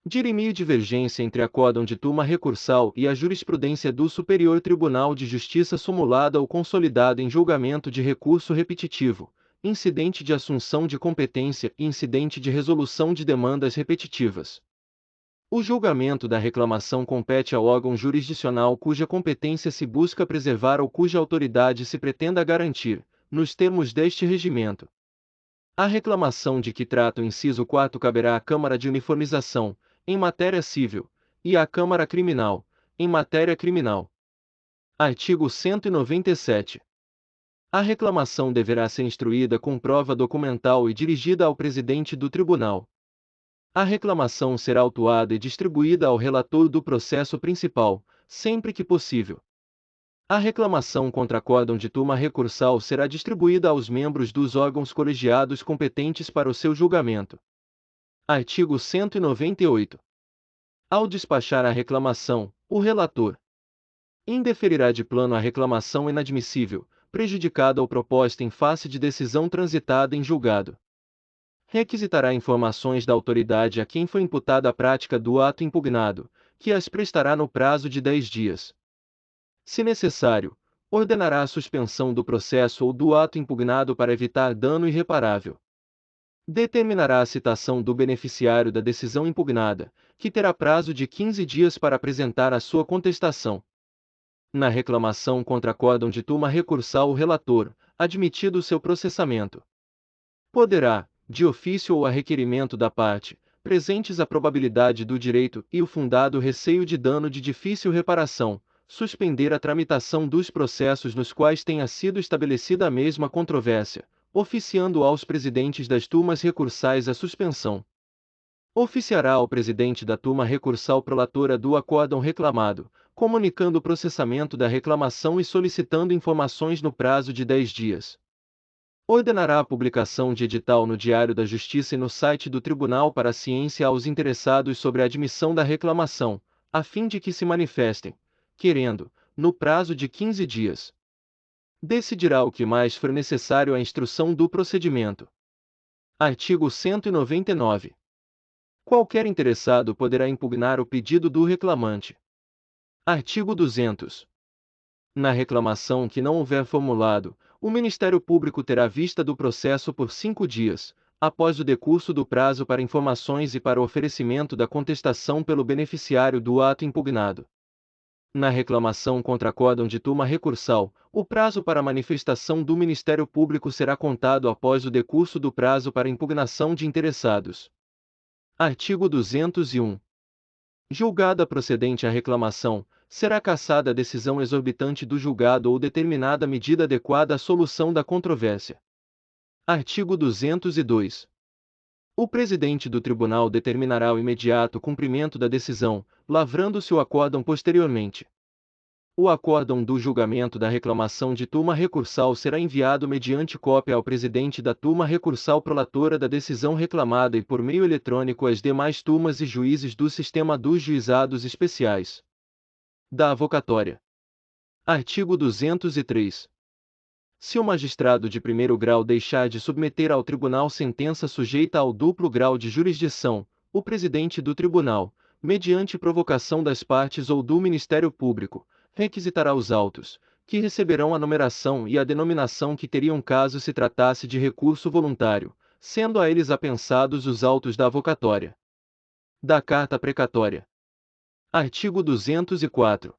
dirimir divergência entre acórdão de turma recursal e a jurisprudência do Superior Tribunal de Justiça sumulada ou consolidada em julgamento de recurso repetitivo, incidente de assunção de competência e incidente de resolução de demandas repetitivas. O julgamento da reclamação compete ao órgão jurisdicional cuja competência se busca preservar ou cuja autoridade se pretenda garantir, nos termos deste regimento. A reclamação de que trata o inciso 4 caberá à Câmara de Uniformização, em matéria civil, e à Câmara Criminal, em matéria criminal. Artigo 197. A reclamação deverá ser instruída com prova documental e dirigida ao presidente do tribunal. A reclamação será autuada e distribuída ao relator do processo principal, sempre que possível. A reclamação contra acórdão de turma recursal será distribuída aos membros dos órgãos colegiados competentes para o seu julgamento. Artigo 198. Ao despachar a reclamação, o relator indeferirá de plano a reclamação inadmissível, prejudicada ou proposta em face de decisão transitada em julgado. Requisitará informações da autoridade a quem foi imputada a prática do ato impugnado, que as prestará no prazo de 10 dias. Se necessário, ordenará a suspensão do processo ou do ato impugnado para evitar dano irreparável. Determinará a citação do beneficiário da decisão impugnada, que terá prazo de 15 dias para apresentar a sua contestação. Na reclamação contra acórdão de turma recursal, o relator, admitido o seu processamento, poderá, de ofício ou a requerimento da parte, presentes a probabilidade do direito e o fundado receio de dano de difícil reparação, suspender a tramitação dos processos nos quais tenha sido estabelecida a mesma controvérsia, oficiando aos presidentes das turmas recursais a suspensão. Oficiará ao presidente da turma recursal prolatora do acórdão reclamado, comunicando o processamento da reclamação e solicitando informações no prazo de 10 dias. Ordenará a publicação de edital no Diário da Justiça e no site do Tribunal para a ciência aos interessados sobre a admissão da reclamação, a fim de que se manifestem, querendo, no prazo de 15 dias. Decidirá o que mais for necessário à instrução do procedimento. Artigo 199. Qualquer interessado poderá impugnar o pedido do reclamante. Artigo 200. Na reclamação que não houver formulado, o Ministério Público terá vista do processo por 5 dias, após o decurso do prazo para informações e para o oferecimento da contestação pelo beneficiário do ato impugnado. Na reclamação contra acórdão de turma recursal, o prazo para manifestação do Ministério Público será contado após o decurso do prazo para impugnação de interessados. Artigo 201. Julgada procedente a reclamação, será cassada a decisão exorbitante do julgado ou determinada medida adequada à solução da controvérsia. Artigo 202. O presidente do tribunal determinará o imediato cumprimento da decisão, lavrando-se o acórdão posteriormente. O acórdão do julgamento da reclamação de turma recursal será enviado mediante cópia ao presidente da turma recursal prolatora da decisão reclamada e por meio eletrônico às demais turmas e juízes do sistema dos juizados especiais. Da avocatória. Artigo 203. Se o magistrado de primeiro grau deixar de submeter ao tribunal sentença sujeita ao duplo grau de jurisdição, o presidente do tribunal, mediante provocação das partes ou do Ministério Público, requisitará os autos, que receberão a numeração e a denominação que teriam caso se tratasse de recurso voluntário, sendo a eles apensados os autos da avocatória. Da carta precatória. Artigo 204.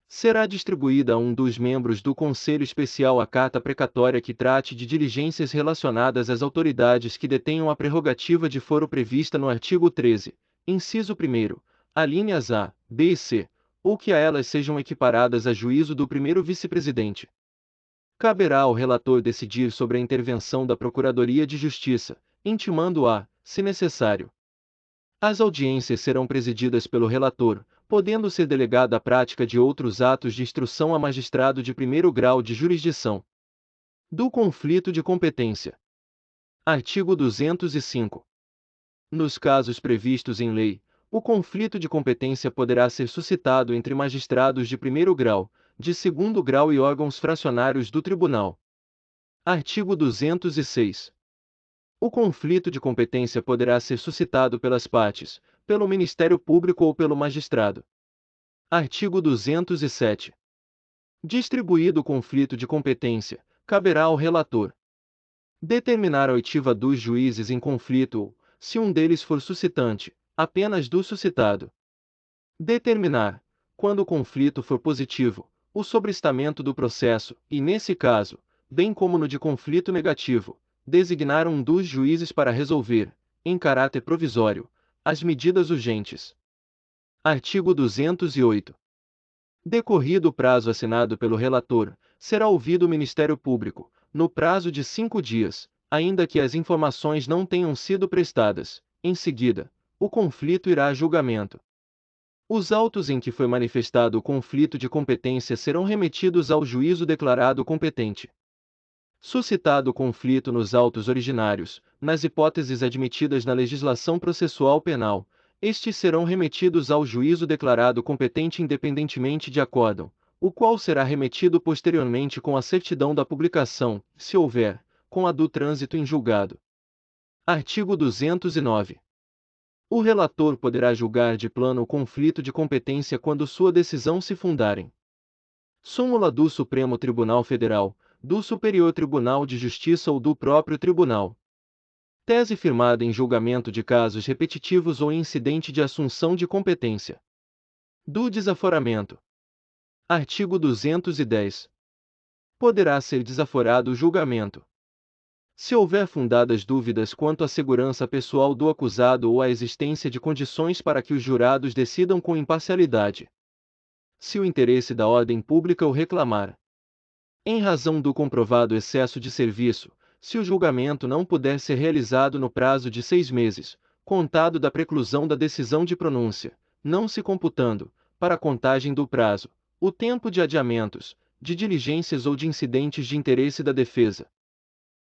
Será distribuída a um dos membros do Conselho Especial a carta precatória que trate de diligências relacionadas às autoridades que detenham a prerrogativa de foro prevista no artigo 13, inciso 1º, alíneas A, B e C, ou que a elas sejam equiparadas a juízo do primeiro vice-presidente. Caberá ao relator decidir sobre a intervenção da Procuradoria de Justiça, intimando-a, se necessário. As audiências serão presididas pelo relator, podendo ser delegada a prática de outros atos de instrução a magistrado de primeiro grau de jurisdição. Do conflito de competência. Artigo 205. Nos casos previstos em lei, o conflito de competência poderá ser suscitado entre magistrados de primeiro grau, de segundo grau e órgãos fracionários do tribunal. Artigo 206. O conflito de competência poderá ser suscitado pelas partes, pelo Ministério Público ou pelo magistrado. Artigo 207. Distribuído o conflito de competência, caberá ao relator determinar a oitiva dos juízes em conflito ou, se um deles for suscitante, apenas do suscitado. Determinar, quando o conflito for positivo, o sobrestamento do processo e, nesse caso, bem como no de conflito negativo, designar um dos juízes para resolver, em caráter provisório, as medidas urgentes. Artigo 208. Decorrido o prazo assinado pelo relator, será ouvido o Ministério Público, no prazo de 5 dias, ainda que as informações não tenham sido prestadas. Em seguida, o conflito irá a julgamento. Os autos em que foi manifestado o conflito de competência serão remetidos ao juízo declarado competente. Suscitado o conflito nos autos originários, nas hipóteses admitidas na legislação processual penal, estes serão remetidos ao juízo declarado competente independentemente de acórdão, o qual será remetido posteriormente com a certidão da publicação, se houver, com a do trânsito em julgado. Artigo 209. O relator poderá julgar de plano o conflito de competência quando sua decisão se fundar em súmula do Supremo Tribunal Federal, do Superior Tribunal de Justiça ou do próprio tribunal. Tese firmada em julgamento de casos repetitivos ou incidente de assunção de competência. Do desaforamento. Artigo 210. Poderá ser desaforado o julgamento, se houver fundadas dúvidas quanto à segurança pessoal do acusado ou à existência de condições para que os jurados decidam com imparcialidade. Se o interesse da ordem pública o reclamar. Em razão do comprovado excesso de serviço, se o julgamento não puder ser realizado no prazo de 6 meses, contado da preclusão da decisão de pronúncia, não se computando, para a contagem do prazo, o tempo de adiamentos, de diligências ou de incidentes de interesse da defesa.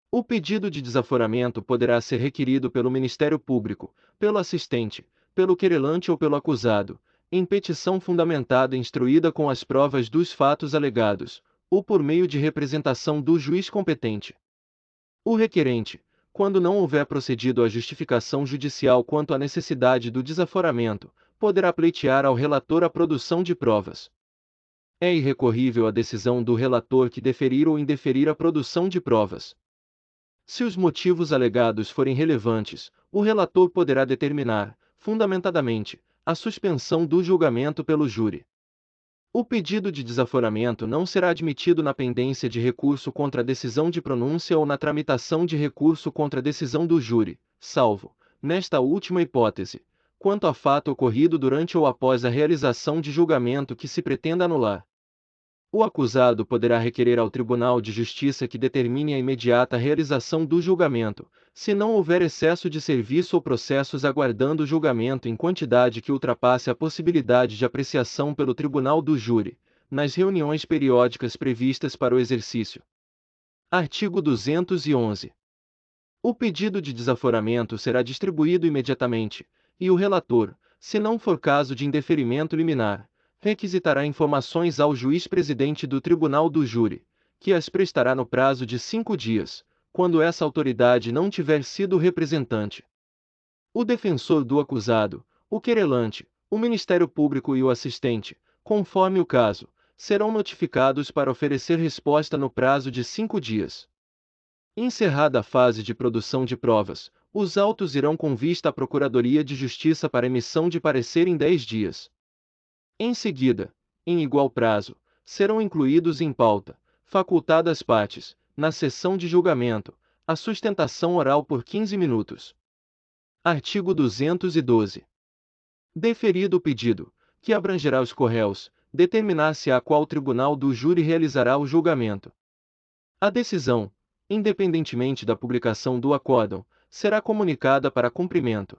O pedido de desaforamento poderá ser requerido pelo Ministério Público, pelo assistente, pelo querelante ou pelo acusado, em petição fundamentada e instruída com as provas dos fatos alegados, ou por meio de representação do juiz competente. O requerente, quando não houver procedido à justificação judicial quanto à necessidade do desaforamento, poderá pleitear ao relator a produção de provas. É irrecorrível a decisão do relator que deferir ou indeferir a produção de provas. Se os motivos alegados forem relevantes, o relator poderá determinar, fundamentadamente, a suspensão do julgamento pelo júri. O pedido de desaforamento não será admitido na pendência de recurso contra a decisão de pronúncia ou na tramitação de recurso contra a decisão do júri, salvo, nesta última hipótese, quanto a fato ocorrido durante ou após a realização de julgamento que se pretenda anular. O acusado poderá requerer ao Tribunal de Justiça que determine a imediata realização do julgamento, se não houver excesso de serviço ou processos aguardando o julgamento em quantidade que ultrapasse a possibilidade de apreciação pelo Tribunal do Júri, nas reuniões periódicas previstas para o exercício. Artigo 211. O pedido de desaforamento será distribuído imediatamente, e o relator, se não for caso de indeferimento liminar, requisitará informações ao juiz-presidente do Tribunal do Júri, que as prestará no prazo de 5 dias, quando essa autoridade não tiver sido o representante. O defensor do acusado, o querelante, o Ministério Público e o assistente, conforme o caso, serão notificados para oferecer resposta no prazo de 5 dias. Encerrada a fase de produção de provas, os autos irão com vista à Procuradoria de Justiça para emissão de parecer em 10 dias. Em seguida, em igual prazo, serão incluídos em pauta, facultada às partes, na sessão de julgamento, a sustentação oral por 15 minutos. Artigo 212. Deferido o pedido, que abrangerá os corréus, determinar-se-á qual tribunal do júri realizará o julgamento. A decisão, independentemente da publicação do acórdão, será comunicada para cumprimento.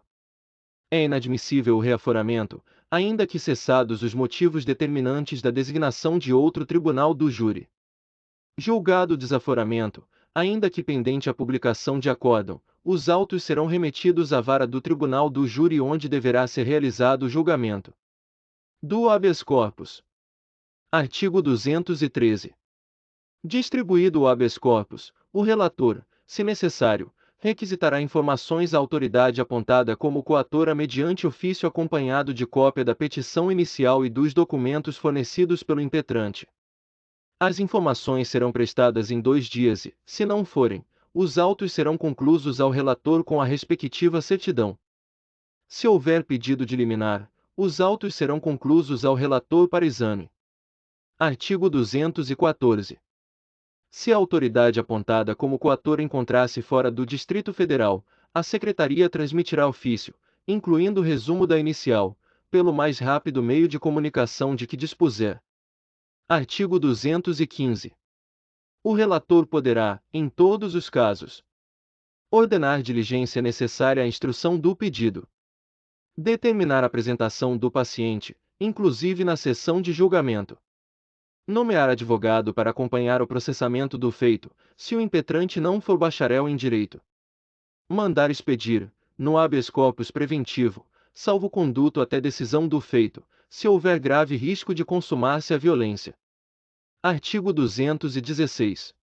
É inadmissível o reaforamento, ainda que cessados os motivos determinantes da designação de outro tribunal do júri. Julgado o desaforamento, ainda que pendente a publicação de acórdão, os autos serão remetidos à vara do tribunal do júri onde deverá ser realizado o julgamento. Do habeas corpus. Artigo 213. Distribuído o habeas corpus, o relator, se necessário, requisitará informações à autoridade apontada como coatora mediante ofício acompanhado de cópia da petição inicial e dos documentos fornecidos pelo impetrante. As informações serão prestadas em 2 dias e, se não forem, os autos serão conclusos ao relator com a respectiva certidão. Se houver pedido de liminar, os autos serão conclusos ao relator para exame. Artigo 214. Se a autoridade apontada como coator encontrar-se fora do Distrito Federal, a Secretaria transmitirá ofício, incluindo o resumo da inicial, pelo mais rápido meio de comunicação de que dispuser. Artigo 215. O relator poderá, em todos os casos, ordenar diligência necessária à instrução do pedido, determinar a apresentação do paciente, inclusive na sessão de julgamento, nomear advogado para acompanhar o processamento do feito, se o impetrante não for bacharel em direito. Mandar expedir, no habeas corpus preventivo, salvo-conduto até decisão do feito, se houver grave risco de consumar-se a violência. Artigo 216.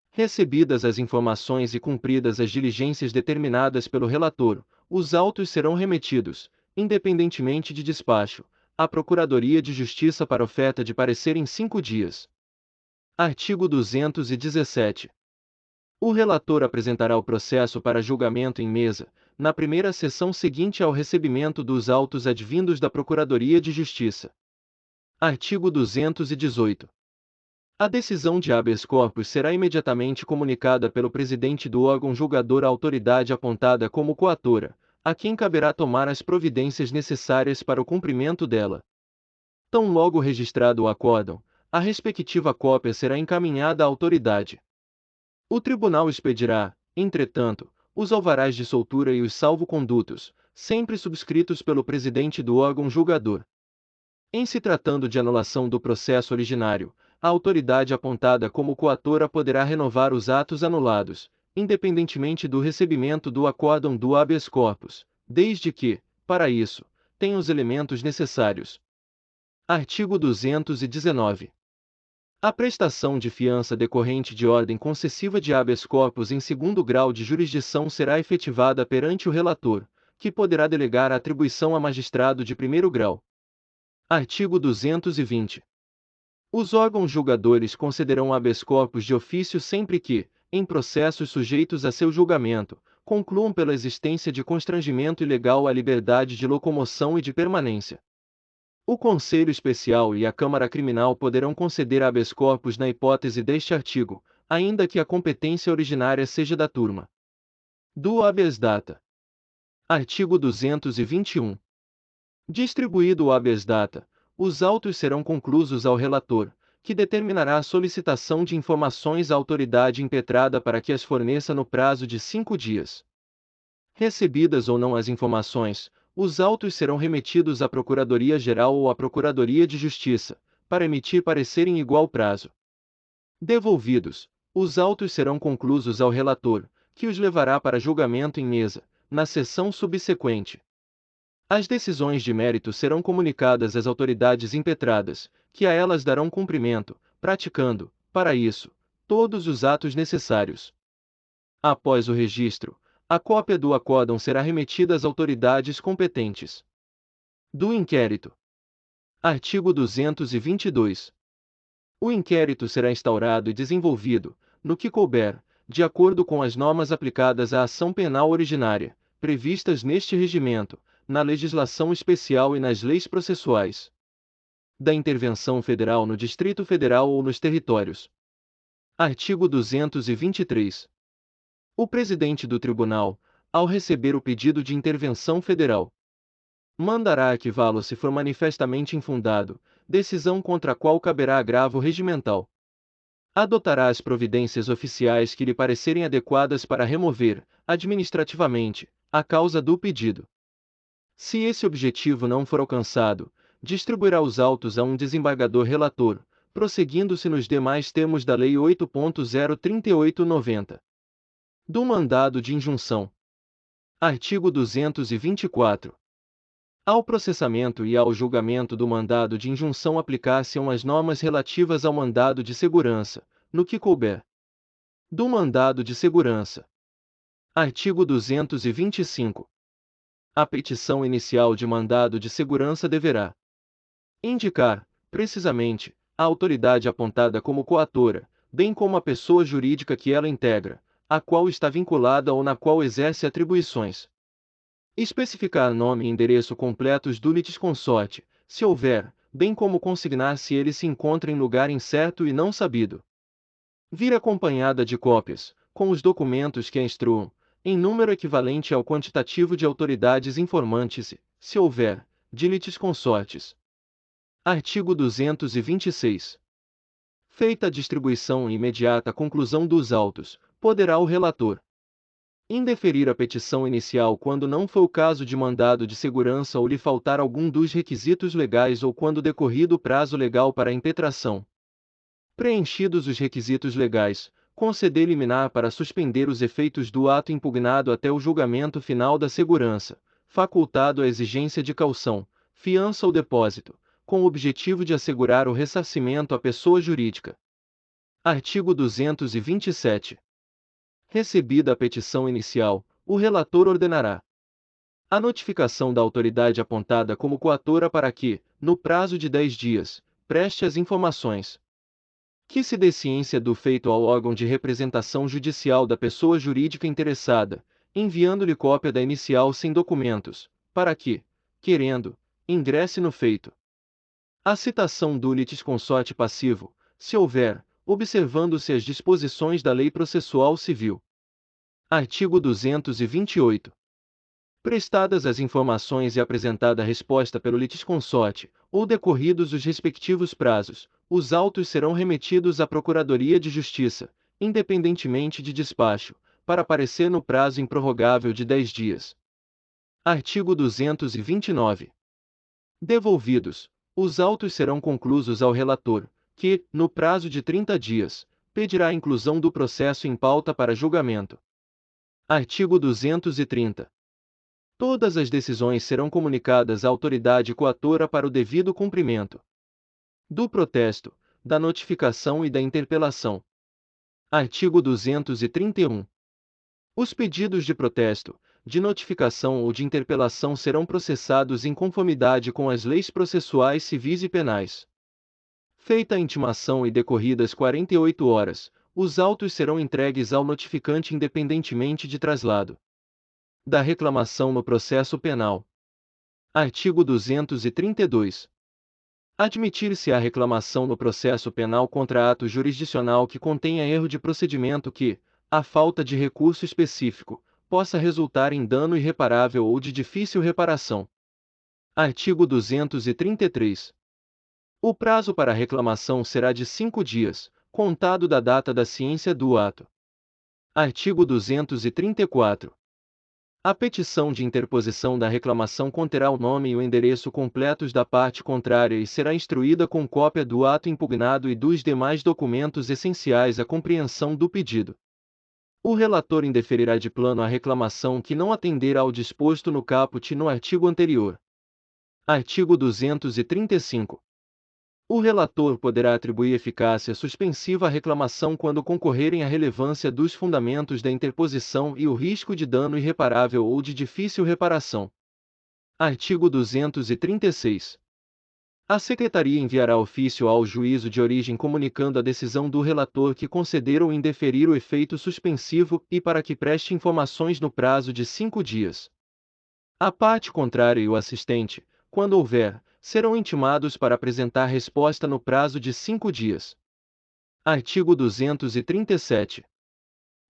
Recebidas as informações e cumpridas as diligências determinadas pelo relator, os autos serão remetidos, independentemente de despacho, à Procuradoria de Justiça para oferta de parecer em 5 dias. Artigo 217. O relator apresentará o processo para julgamento em mesa, na primeira sessão seguinte ao recebimento dos autos advindos da Procuradoria de Justiça. Artigo 218. A decisão de habeas corpus será imediatamente comunicada pelo presidente do órgão julgador à autoridade apontada como coatora, a quem caberá tomar as providências necessárias para o cumprimento dela. Tão logo registrado o acórdão, a respectiva cópia será encaminhada à autoridade. O tribunal expedirá, entretanto, os alvarás de soltura e os salvo-condutos, sempre subscritos pelo presidente do órgão julgador. Em se tratando de anulação do processo originário, a autoridade apontada como coatora poderá renovar os atos anulados, independentemente do recebimento do acórdão do habeas corpus, desde que, para isso, tenha os elementos necessários. Artigo 219. A prestação de fiança decorrente de ordem concessiva de habeas corpus em segundo grau de jurisdição será efetivada perante o relator, que poderá delegar a atribuição a magistrado de primeiro grau. Artigo 220. Os órgãos julgadores concederão habeas corpus de ofício sempre que, em processos sujeitos a seu julgamento, concluam pela existência de constrangimento ilegal à liberdade de locomoção e de permanência. O Conselho Especial e a Câmara Criminal poderão conceder habeas corpus na hipótese deste artigo, ainda que a competência originária seja da turma do habeas data. Artigo 221. Distribuído o habeas data, os autos serão conclusos ao relator, que determinará a solicitação de informações à autoridade impetrada para que as forneça no prazo de 5 dias. Recebidas ou não as informações, os autos serão remetidos à Procuradoria-Geral ou à Procuradoria de Justiça, para emitir parecer em igual prazo. Devolvidos, os autos serão conclusos ao relator, que os levará para julgamento em mesa, na sessão subsequente. As decisões de mérito serão comunicadas às autoridades impetradas, que a elas darão cumprimento, praticando, para isso, todos os atos necessários. Após o registro, a cópia do acórdão será remetida às autoridades competentes. Do inquérito. Artigo 222. O inquérito será instaurado e desenvolvido, no que couber, de acordo com as normas aplicadas à ação penal originária, previstas neste regimento, na legislação especial e nas leis processuais da intervenção federal no Distrito Federal ou nos territórios. Artigo 223. O presidente do tribunal, ao receber o pedido de intervenção federal, mandará arquivá-lo se for manifestamente infundado, decisão contra a qual caberá agravo regimental. Adotará as providências oficiais que lhe parecerem adequadas para remover, administrativamente, a causa do pedido. Se esse objetivo não for alcançado, distribuirá os autos a um desembargador relator, prosseguindo-se nos demais termos da Lei 8.038/90. Do mandado de injunção. Artigo 224. Ao processamento e ao julgamento do mandado de injunção aplicar-se-ão as normas relativas ao mandado de segurança, no que couber. Do mandado de segurança. Artigo 225. A petição inicial de mandado de segurança deverá indicar, precisamente, a autoridade apontada como coatora, bem como a pessoa jurídica que ela integra, a qual está vinculada ou na qual exerce atribuições. Especificar nome e endereço completos do litisconsorte, se houver, bem como consignar se ele se encontra em lugar incerto e não sabido. Vir acompanhada de cópias, com os documentos que a instruam, em número equivalente ao quantitativo de autoridades informantes e, se houver, de litisconsortes. Artigo 226. Feita a distribuição e imediata conclusão dos autos, poderá o relator indeferir a petição inicial quando não for o caso de mandado de segurança ou lhe faltar algum dos requisitos legais ou quando decorrido o prazo legal para a impetração. Preenchidos os requisitos legais, conceder liminar para suspender os efeitos do ato impugnado até o julgamento final da segurança, facultado a exigência de caução, fiança ou depósito, com o objetivo de assegurar o ressarcimento à pessoa jurídica. Artigo 227. Recebida a petição inicial, o relator ordenará a notificação da autoridade apontada como coatora para que, no prazo de 10 dias, preste as informações que se dê ciência do feito ao órgão de representação judicial da pessoa jurídica interessada, enviando-lhe cópia da inicial sem documentos, para que, querendo, ingresse no feito. A citação do litisconsorte passivo, se houver, observando-se as disposições da Lei Processual Civil. Artigo 228. Prestadas as informações e apresentada a resposta pelo litisconsorte, ou decorridos os respectivos prazos, os autos serão remetidos à Procuradoria de Justiça, independentemente de despacho, para parecer no prazo improrrogável de 10 dias. Artigo 229. Devolvidos, os autos serão conclusos ao relator, que, no prazo de 30 dias, pedirá a inclusão do processo em pauta para julgamento. Artigo 230. Todas as decisões serão comunicadas à autoridade coatora para o devido cumprimento do protesto, da notificação e da interpelação. Artigo 231. Os pedidos de protesto, de notificação ou de interpelação serão processados em conformidade com as leis processuais civis e penais. Feita a intimação e decorridas 48 horas, os autos serão entregues ao notificante independentemente de traslado da reclamação no processo penal. Artigo 232. Admitir-se a reclamação no processo penal contra ato jurisdicional que contenha erro de procedimento que, à falta de recurso específico, possa resultar em dano irreparável ou de difícil reparação. Artigo 233. O prazo para a reclamação será de 5 dias, contado da data da ciência do ato. Artigo 234. A petição de interposição da reclamação conterá o nome e o endereço completos da parte contrária e será instruída com cópia do ato impugnado e dos demais documentos essenciais à compreensão do pedido. O relator indeferirá de plano a reclamação que não atender ao disposto no caput no artigo anterior. Artigo 235. O relator poderá atribuir eficácia suspensiva à reclamação quando concorrerem à relevância dos fundamentos da interposição e o risco de dano irreparável ou de difícil reparação. Artigo 236. A Secretaria enviará ofício ao juízo de origem comunicando a decisão do relator que conceder ou indeferir o efeito suspensivo e para que preste informações no prazo de 5 dias. A parte contrária e o assistente, quando houver, serão intimados para apresentar resposta no prazo de 5 dias. Artigo 237.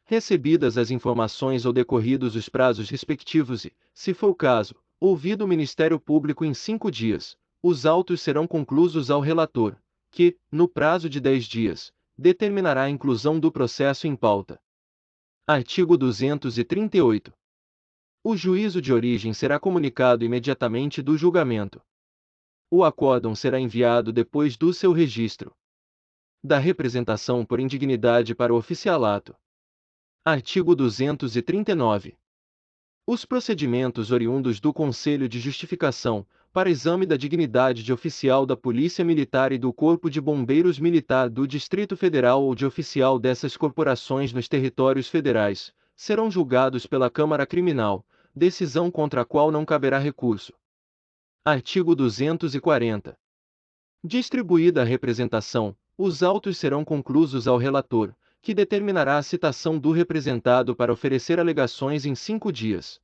Recebidas as informações ou decorridos os prazos respectivos e, se for o caso, ouvido o Ministério Público em 5 dias, os autos serão conclusos ao relator, que, no prazo de 10 dias, determinará a inclusão do processo em pauta. Artigo 238. O juízo de origem será comunicado imediatamente do julgamento. O acórdão será enviado depois do seu registro da representação por indignidade para o oficialato. Artigo 239. Os procedimentos oriundos do Conselho de Justificação, para exame da dignidade de oficial da Polícia Militar e do Corpo de Bombeiros Militar do Distrito Federal ou de oficial dessas corporações nos territórios federais, serão julgados pela Câmara Criminal, decisão contra a qual não caberá recurso. Artigo 240. Distribuída a representação, os autos serão conclusos ao relator, que determinará a citação do representado para oferecer alegações em 5 dias.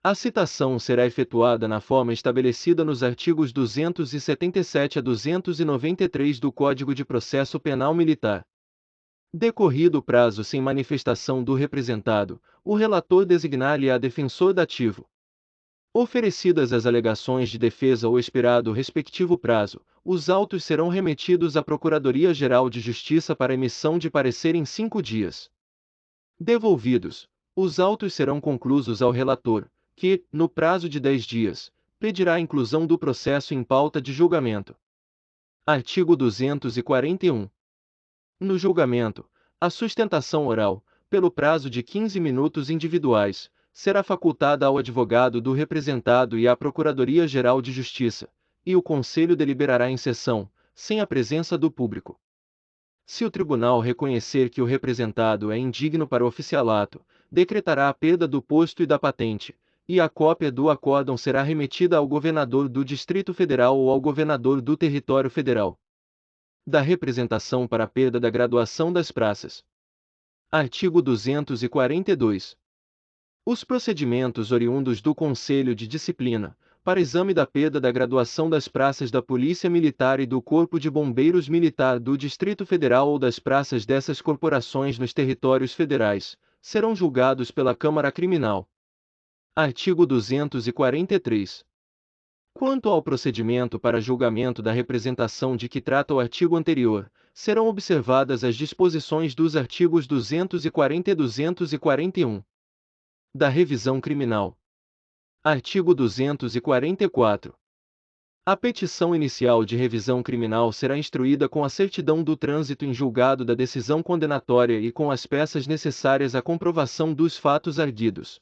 A citação será efetuada na forma estabelecida nos artigos 277 a 293 do Código de Processo Penal Militar. Decorrido o prazo sem manifestação do representado, o relator designar-lhe-á defensor dativo. Oferecidas as alegações de defesa ou expirado o respectivo prazo, os autos serão remetidos à Procuradoria-Geral de Justiça para emissão de parecer em 5 dias. Devolvidos, os autos serão conclusos ao relator, que, no prazo de 10 dias, pedirá a inclusão do processo em pauta de julgamento. Artigo 241. No julgamento, a sustentação oral, pelo prazo de 15 minutos individuais, será facultada ao advogado do representado e à Procuradoria-Geral de Justiça, e o Conselho deliberará em sessão, sem a presença do público. Se o tribunal reconhecer que o representado é indigno para o oficialato, decretará a perda do posto e da patente, e a cópia do acórdão será remetida ao governador do Distrito Federal ou ao governador do Território Federal. Da representação para a perda da graduação das praças. Artigo 242. Os procedimentos oriundos do Conselho de Disciplina, para exame da perda da graduação das praças da Polícia Militar e do Corpo de Bombeiros Militar do Distrito Federal ou das praças dessas corporações nos territórios federais, serão julgados pela Câmara Criminal. Artigo 243. Quanto ao procedimento para julgamento da representação de que trata o artigo anterior, serão observadas as disposições dos artigos 240 e 241 da Revisão Criminal. Artigo 244. A petição inicial de revisão criminal será instruída com a certidão do trânsito em julgado da decisão condenatória e com as peças necessárias à comprovação dos fatos arguidos.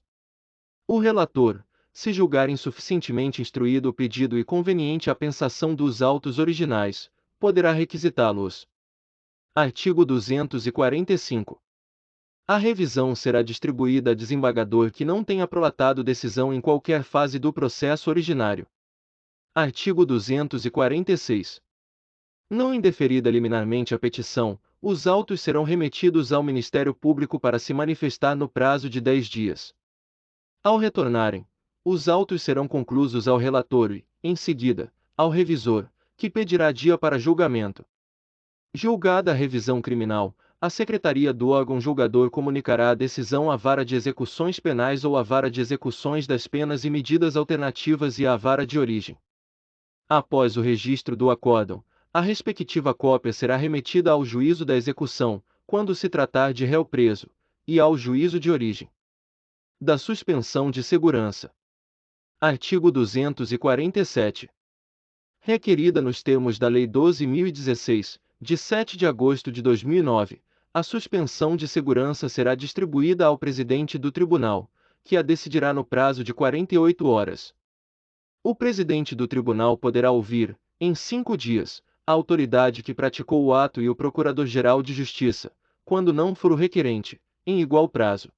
O relator, se julgar insuficientemente instruído o pedido e conveniente a pensação dos autos originais, poderá requisitá-los. Artigo 245. A revisão será distribuída a desembargador que não tenha prolatado decisão em qualquer fase do processo originário. Artigo 246. Não indeferida liminarmente a petição, os autos serão remetidos ao Ministério Público para se manifestar no prazo de 10 dias. Ao retornarem, os autos serão conclusos ao relator e, em seguida, ao revisor, que pedirá dia para julgamento. Julgada a revisão criminal, a Secretaria do órgão julgador comunicará a decisão à Vara de Execuções Penais ou à Vara de Execuções das Penas e Medidas Alternativas e à Vara de Origem. Após o registro do acórdão, a respectiva cópia será remetida ao juízo da execução, quando se tratar de réu preso, e ao juízo de origem. Da suspensão de segurança. Artigo 247. Requerida nos termos da Lei 12.016, de 7 de agosto de 2009, a suspensão de segurança será distribuída ao presidente do tribunal, que a decidirá no prazo de 48 horas. O presidente do tribunal poderá ouvir, em 5 dias, a autoridade que praticou o ato e o Procurador-Geral de Justiça, quando não for o requerente, em igual prazo.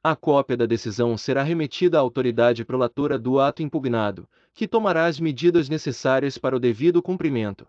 A cópia da decisão será remetida à autoridade prolatora do ato impugnado, que tomará as medidas necessárias para o devido cumprimento.